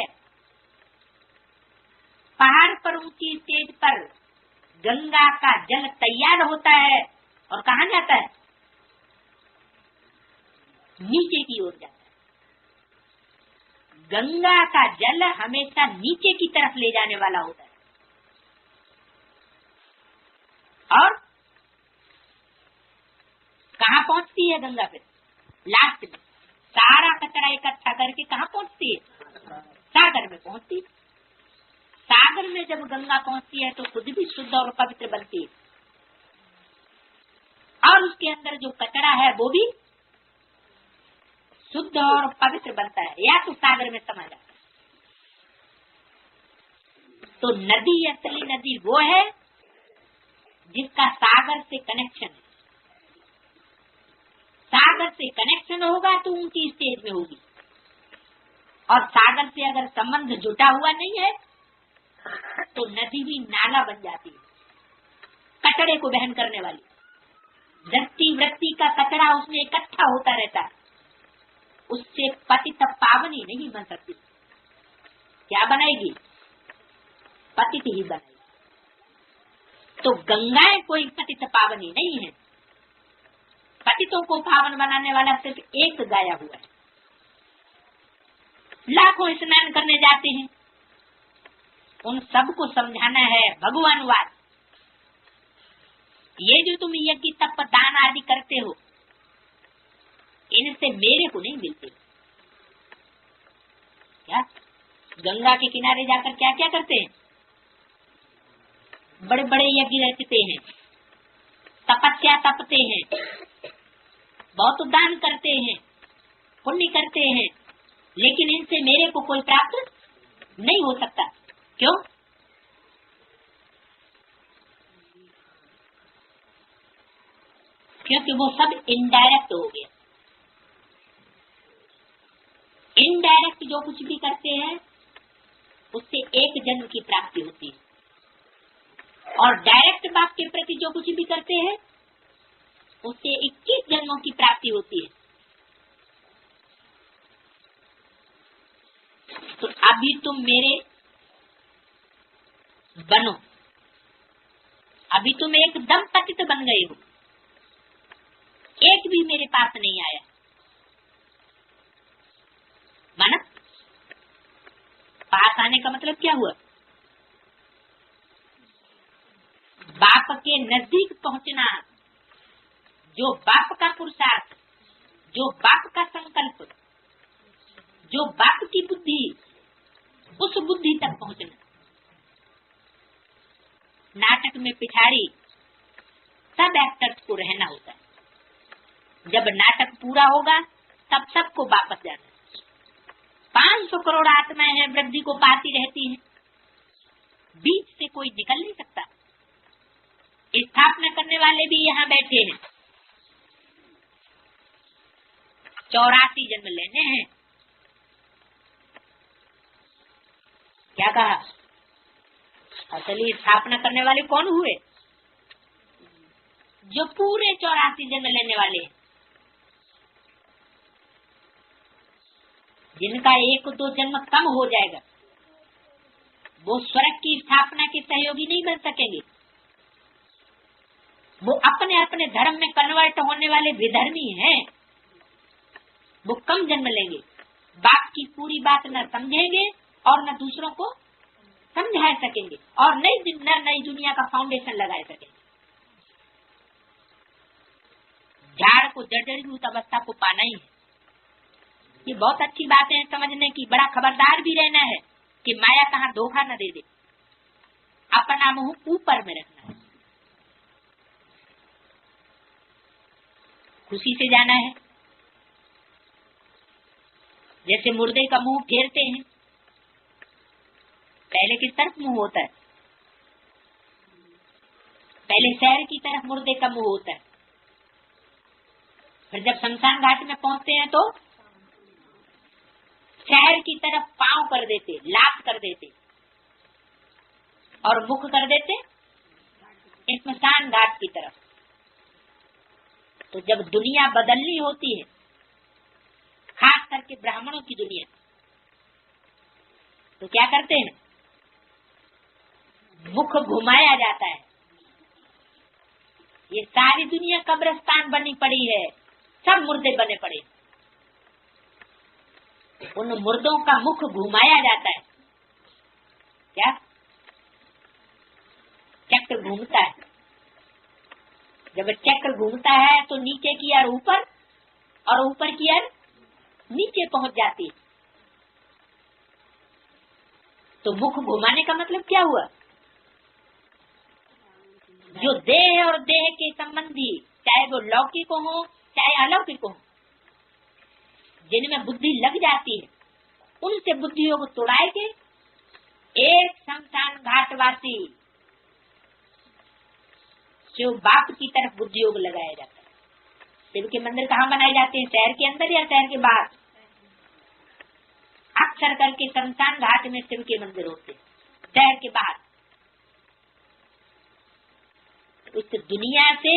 पहाड़ पर ऊंची स्टेज पर गंगा का जल तैयार होता है और कहाँ जाता है? नीचे की ओर जाता है। गंगा का जल हमेशा नीचे की तरफ ले जाने वाला होता है। और कहाँ पहुँचती है गंगा? फिर लास्ट में सारा कचरा इकट्ठा करके कहाँ पहुँचती है? सागर में पहुँचती है। सागर में जब गंगा पहुँचती है तो खुद भी शुद्ध और पवित्र बनती है, और उसके अंदर जो कचरा है वो भी शुद्ध और पवित्र बनता है, या तो सागर में समा जाता है। तो नदी, असली नदी वो है जिसका सागर से कनेक्शन है। सागर से कनेक्शन होगा तो ऊंची स्टेज में होगी, और सागर से अगर संबंध जुटा हुआ नहीं है तो नदी भी नाला बन जाती है, कचरे को वहन करने वाली। वृत्ति का कचरा उसमें इकट्ठा होता रहता है, उससे पतित पावनी नहीं बन सकती। क्या बनाएगी? पतित ही बनाएगी। तो गंगाएं कोई पतित पावनी नहीं है। पतितों को पावन बनाने वाला सिर्फ एक गाया हुआ है। लाखों स्नान करने जाते हैं, उन सबको समझाना है भगवानवाद। ये जो तुम यज्ञ तप दान आदि करते हो, इनसे मेरे को नहीं मिलते। क्या गंगा के किनारे जाकर क्या क्या करते हैं? बड़े बड़े यज्ञ रचते हैं, तपस्या तपते हैं, बहुत दान करते हैं, पुण्य करते हैं, लेकिन इनसे मेरे को कोई प्राप्त नहीं हो सकता। क्यों? क्योंकि वो सब इनडायरेक्ट हो गया। इनडायरेक्ट जो कुछ भी करते हैं उससे एक जन्म की प्राप्ति होती है, और डायरेक्ट बाप के प्रति जो कुछ भी करते हैं उससे 21 जन्मों की प्राप्ति होती है। तो अभी तुम मेरे बनो, अभी तुम एकदम पतित बन गए हो, एक भी मेरे पास नहीं आया। माना पास आने का मतलब क्या हुआ? बाप के नजदीक पहुंचना। जो बाप का पुरुषार्थ, जो बाप का संकल्प, जो बाप की बुद्धि, उस बुद्धि तक पहुंचना। नाटक में पिछाड़ी सब एक्टर्स को रहना होता है। जब नाटक पूरा होगा तब सबको वापस जाना है। 500 करोड़ आत्माएं हैं, वृद्धि को पाती रहती हैं, बीच से कोई निकल नहीं सकता। स्थापना करने वाले भी यहाँ बैठे हैं, 84 जन्म लेने हैं। क्या कहा? असली स्थापना करने वाले कौन हुए? जो पूरे 84 जन्म लेने वाले हैं, जिनका 1-2 जन्म कम हो जाएगा, वो स्वर्ग की स्थापना के सहयोगी नहीं बन सकेंगे। वो अपने अपने धर्म में कन्वर्ट होने वाले विधर्मी हैं, वो कम जन्म लेंगे, बाप की पूरी बात न समझेंगे और न दूसरों को समझा सकेंगे, और नई दुनिया का फाउंडेशन लगा सकेंगे। झाड़ को जर्जरीभूत अवस्था को पाना ही है। ये बहुत अच्छी बात है समझने की। बड़ा खबरदार भी रहना है कि माया कहाँ धोखा न दे दे। अपना मुंह ऊपर में रखना है, खुशी से जाना है। जैसे मुर्दे का मुंह फेरते हैं, पहले किस तरफ मुंह होता है? पहले शहर की तरफ मुर्दे का मुंह होता है, फिर जब शमशान घाट में पहुंचते हैं तो शहर की तरफ पांव कर देते, लात कर देते और मुख कर देते शमशान घाट की तरफ। तो जब दुनिया बदलनी होती है, खास करके ब्राह्मणों की दुनिया, तो क्या करते हैं, मुख घुमाया जाता है। ये सारी दुनिया कब्रिस्तान बनी पड़ी है, सब मुर्दे बने पड़े, उन मुर्दों का मुख घुमाया जाता है। क्या चक्र घूमता है, जब चक्र घूमता है तो नीचे की यार ऊपर और ऊपर की यार नीचे पहुंच जाती है। तो मुख घुमाने का मतलब क्या हुआ, जो देह और देह के संबंधी, चाहे वो लौकिक हो चाहे अलौकिक हो, जिनमें बुद्धि लग जाती है, उनसे बुद्धियों को तोड़ाए के एक शमशान घाटवासी शिव बाप की तरफ बुद्धियोग लगाया जाता है। शिव के मंदिर कहाँ बनाए जाते हैं, शहर के अंदर या शहर के बाहर? अक्सर करके शमशान घाट में शिव के मंदिर होते हैं, शहर के बाहर। उस दुनिया से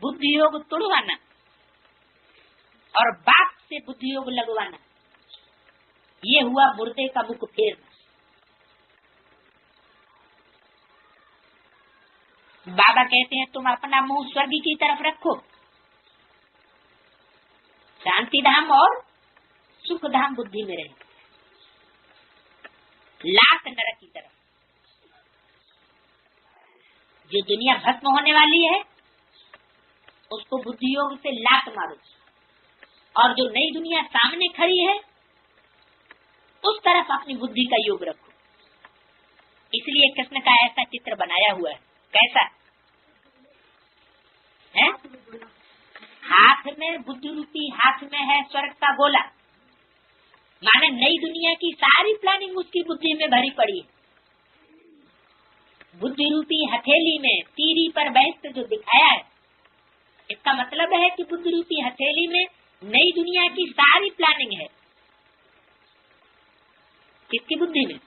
बुद्धियोग तोड़वाना और बाप से बुद्धियोग लगवाना, ये हुआ मुर्दे का मुख फेरना। बाबा कहते हैं तुम अपना मुंह स्वर्ग की तरफ रखो, शांति धाम और सुख धाम बुद्धि में रहे, लात नरक की तरफ। जो दुनिया भस्म होने वाली है उसको बुद्धि योग से लात मारो, और जो नई दुनिया सामने खड़ी है उस तरफ अपनी बुद्धि का योग रखो। इसलिए कृष्ण का ऐसा चित्र बनाया हुआ है। कैसा है? हाथ में बुद्धि रूपी, हाथ में है स्वर्ग का गोला, माने नई दुनिया की सारी प्लानिंग उसकी बुद्धि में भरी पड़ी है। बुद्धि रूपी हथेली में तीरी पर बैठ जो दिखाया है, इसका मतलब है कि बुद्धि रूपी हथेली में नई दुनिया की सारी प्लानिंग है। किसकी बुद्धि में?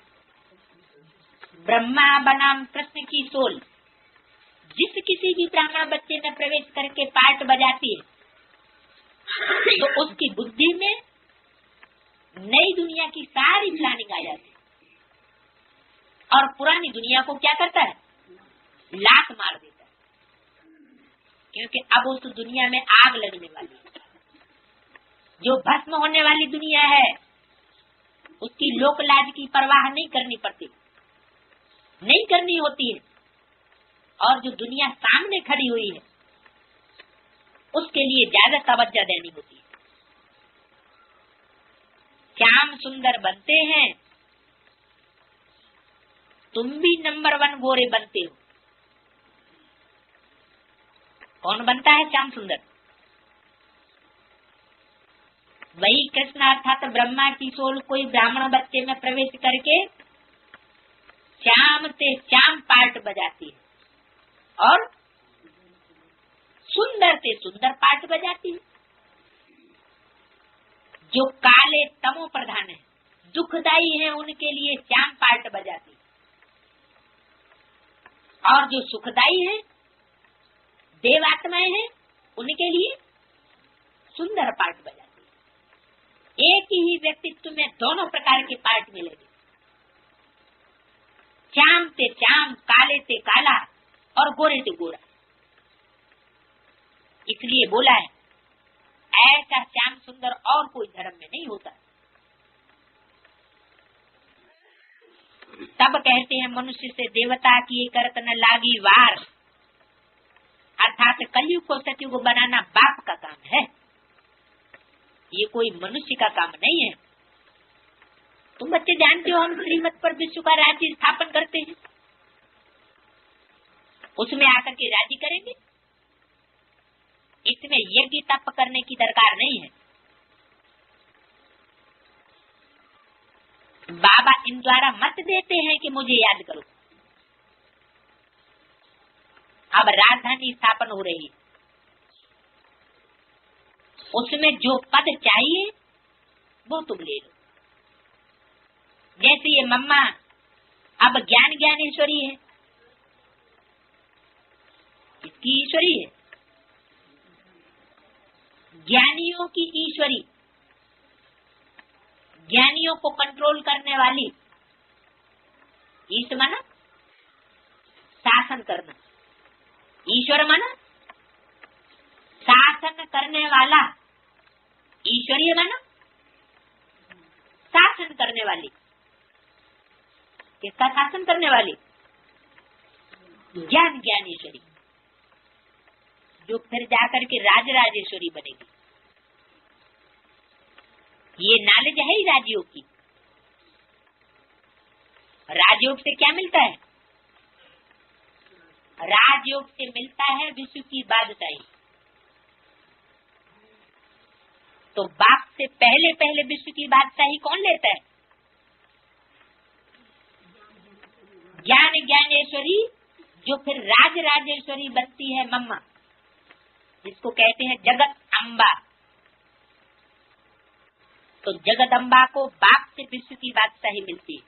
ब्रह्मा बनाम कृष्ण की सोल जिस किसी भी ब्राह्मण बच्चे में प्रवेश करके पार्ट बजाती है, तो उसकी बुद्धि में नई दुनिया की सारी प्लानिंग आ जाती है, और पुरानी दुनिया को क्या करता है? लात मार देता है, क्योंकि अब उस दुनिया में आग लगने वाली है। जो भस्म होने वाली दुनिया है उसकी लोक लाज की परवाह नहीं करनी पड़ती, नहीं करनी होती है, और जो दुनिया सामने खड़ी हुई है उसके लिए ज्यादा तवज्जो देनी होती है। श्याम सुंदर बनते हैं, तुम भी नंबर 1 गोरे बनते हो। कौन बनता है श्याम सुंदर? वही कृष्ण अर्थात ब्रह्मा की सोल कोई ब्राह्मण बच्चे में प्रवेश करके श्याम से श्याम पार्ट बजाती है और सुंदर से सुंदर पार्ट बजाती है। जो काले तमो प्रधान है, दुखदाई है, उनके लिए श्याम पार्ट बजाती है, और जो सुखदाई है, देवात्माएं हैं, उनके लिए सुंदर पार्ट बजाती है। एक ही व्यक्तित्व में दोनों प्रकार के पार्ट मिलेंगे, श्याम से श्याम, काले से काला और गोरे से गोरा। इसलिए बोला है ऐसा श्याम सुंदर और कोई धर्म में नहीं होता। तब कहते हैं मनुष्य से देवता की करत न लागी वार, अर्थात कलयुग को सतयुग बनाना बाप का काम है, ये कोई मनुष्य का काम नहीं है। तुम बच्चे जानते हो हम श्रीमत पर विश्व का राज्य स्थापन करते हैं, उसमें आकर के राजी करेंगे। इसमें यज्ञ तप करने की दरकार नहीं है। बाबा इन द्वारा मत देते हैं कि मुझे याद करो, अब राजधानी स्थापन हो रही है, उसमें जो पद चाहिए वो तुम ले लो। जैसे ये मम्मा अब ज्ञान ज्ञानेश्वरी है, इसकी ईश्वरी है, ज्ञानियों की ईश्वरी, ज्ञानियों को कंट्रोल करने वाली। ईश माना शासन करना, ईश्वर माना शासन करने वाला, ईश्वरीय माना शासन करने वाली। किसका शासन करने वाली? ज्ञान ज्ञानेश्वरी, जो फिर जाकर के राजराजेश्वरी बनेगी। ये नॉलेज है ही राजयोग की। राजयोग से क्या मिलता है? राजयोग से मिलता है विश्व की बादशाही। तो बाप से पहले पहले विश्व की बादशाही कौन लेता है? ज्ञान ज्ञानेश्वरी, जो फिर राज राजेश्वरी बनती है मम्मा, जिसको कहते हैं जगत अम्बा। तो जगदम्बा को बाप से विश्व की बादशाही मिलती है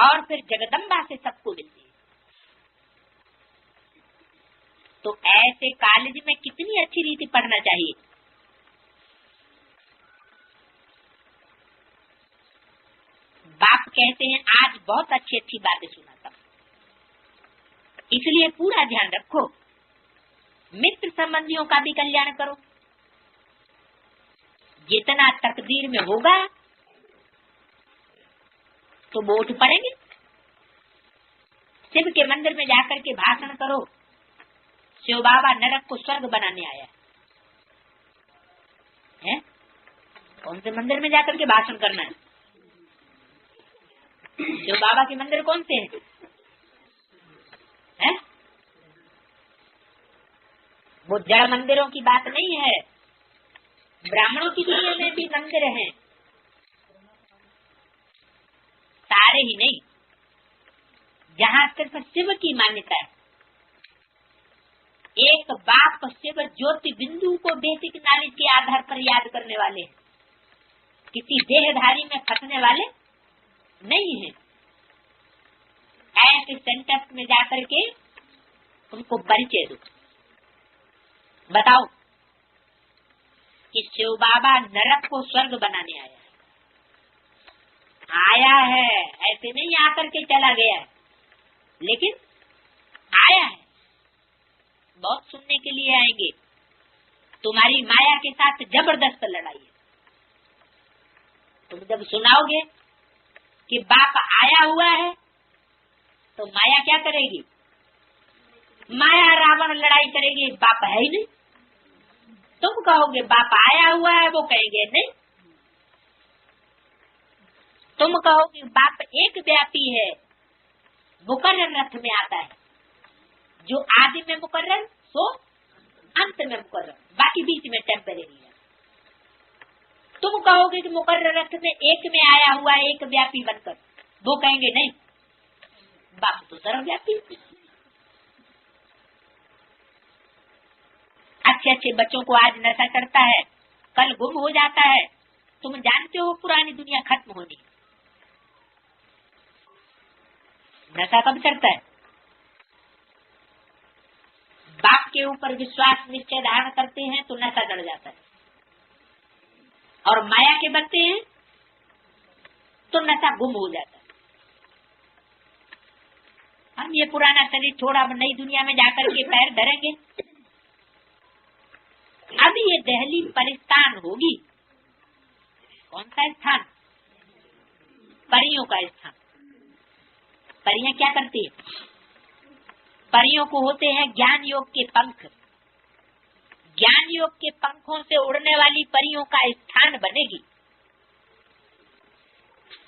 और फिर जगदम्बा से सबको मिलती है। तो ऐसे कॉलेज में कितनी अच्छी रीति पढ़ना चाहिए। बाप कहते हैं आज बहुत अच्छी अच्छी बातें सुनाता हूं, इसलिए पूरा ध्यान रखो, मित्र संबंधियों का भी कल्याण करो। जितना तकदीर में होगा तो वो उठ पड़ेंगे। शिव के मंदिर में जाकर के भाषण करो, शिव बाबा नरक को स्वर्ग बनाने आया है। कौन से मंदिर में जाकर के भाषण करना है? शिव बाबा के मंदिर कौन से हैं? वो जड़ मंदिरों की बात नहीं है, ब्राह्मणों की दुनिया में भी मंदिर हैं, सारे ही नहीं, जहाँ सिर्फ शिव की मान्यता है। एक बाप शिव ज्योति बिंदु को बेसिक नॉलेज के आधार पर याद करने वाले हैं, किसी देहधारी में फंसने वाले नहीं है। ऐसे सेंटर्स में जाकर के उनको परिचय दो, बताओ कि शिव बाबा नरक को स्वर्ग बनाने आया है। ऐसे नहीं आकर के चला गया है, लेकिन आया है। बहुत सुनने के लिए आएंगे, तुम्हारी माया के साथ जबरदस्त लड़ाई है। तुम जब सुनाओगे कि बाप आया हुआ है तो माया क्या करेगी? माया रावण लड़ाई करेगी, बाप है ही नहीं। तुम कहोगे बाप आया हुआ है, वो कहेंगे नहीं। तुम कहोगे बाप एक व्यापी है, मुकर्रर रथ में आता है, जो आदि में मुकर्रर सो अंत में मुकर्रर, बाकी बीच में टेम्परेरी है। तुम कहोगे कि मुकर्रर रथ में एक में आया हुआ है, एक व्यापी बनकर, वो कहेंगे नहीं, बाप तो सर्वव्यापी। अच्छे अच्छे बच्चों को आज नशा चढ़ता है, कल गुम हो जाता है। तुम जानते हो पुरानी दुनिया खत्म होनी। नशा कब चढ़ता है? बाप के ऊपर विश्वास निश्चय धारण करते हैं तो नशा चढ़ जाता है, और माया के बनते हैं तो नशा गुम हो जाता है। हम ये पुराना शरीर छोड़ा, अब नई दुनिया में जाकर के पैर धरेंगे। अब ये दहली परिस्थान होगी। कौन सा स्थान? परियों का स्थान। परियां क्या करती है? परियों को होते हैं ज्ञान योग के पंख। ज्ञान योग के पंखों से उड़ने वाली परियों का स्थान बनेगी।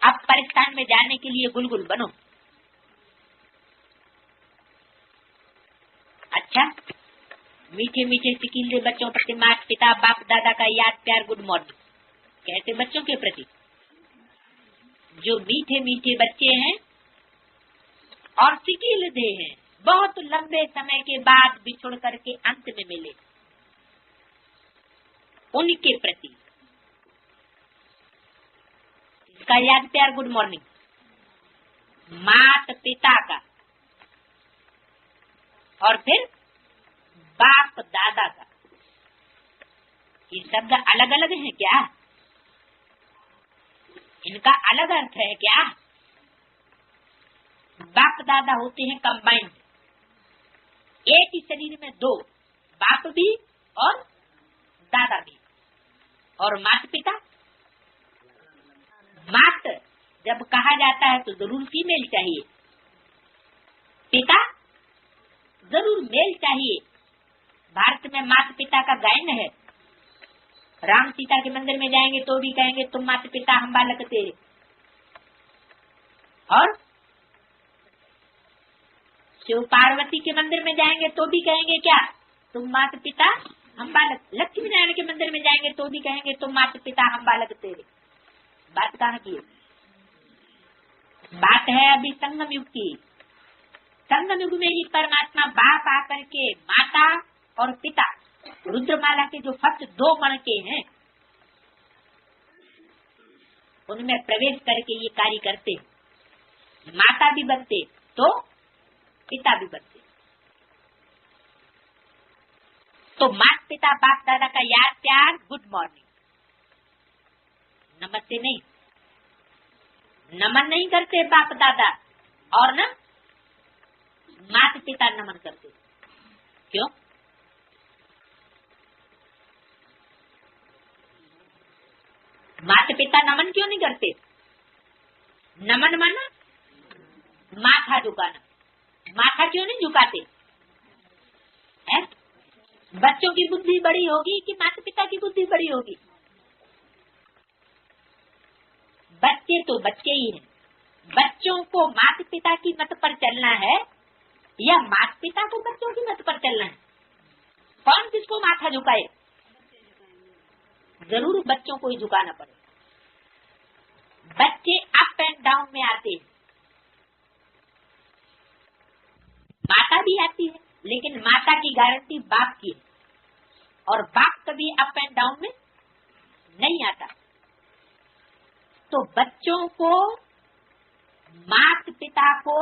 अब परिस्थान में जाने के लिए गुलगुल बनो। अच्छा, मीठे मीठे सिकीले बच्चों प्रति माता पिता बाप दादा का याद प्यार गुड मॉर्निंग कहते बच्चों के प्रति। जो मीठे मीठे बच्चे हैं और सिकील दे हैं, बहुत लंबे समय के बाद बिछुड़ करके अंत में मिले, उनके प्रति इसका याद प्यार गुड मॉर्निंग, माता पिता का और फिर बाप दादा का। ये शब्द अलग अलग है क्या? इनका अलग अर्थ है क्या? बाप दादा होते हैं कंबाइंड, एक ही शरीर में दो, बाप भी और दादा भी। और माता पिता, मात जब कहा जाता है तो जरूर फीमेल चाहिए, पिता जरूर मेल चाहिए। भारत में माता पिता का गायन है, राम सीता के मंदिर में जाएंगे तो भी कहेंगे तुम माता पिता हम बालक तेरे, और शिव पार्वती के मंदिर में जाएंगे तो भी कहेंगे क्या, तुम माता पिता हम बालक। लक्ष्मी नारायण के मंदिर में जाएंगे तो भी कहेंगे तुम माता पिता हम बालक तेरे। बात कहाँ की है? बात है अभी संगम युग की। संगम युग में ही परमात्मा बाप आकर के माता और पिता, रुद्रमाला के जो फर्स्ट 2 मणके हैं उनमें प्रवेश करके ये कार्य करते, माता भी बनते तो पिता भी बनते। तो माता पिता बाप दादा का याद प्यार गुड मॉर्निंग, नमस्ते नहीं, नमन नहीं करते बाप दादा, और न माता पिता नमन करते। क्यों? माता पिता नमन क्यों नहीं करते? नमन माना माथा झुकाना, माथा क्यों नहीं झुकाते है? बच्चों की बुद्धि बड़ी होगी कि माता पिता की बुद्धि बड़ी होगी? बच्चे तो बच्चे ही हैं। बच्चों को माता पिता की मत पर चलना है या माता पिता को बच्चों की मत पर चलना है? कौन किसको माथा झुकाए? जरूर बच्चों को ही झुकाना पड़े। बच्चे अप एंड डाउन में आते हैं, माता भी आती है लेकिन माता की गारंटी बाप की है, और बाप कभी अप एंड डाउन में नहीं आता। तो बच्चों को माता पिता को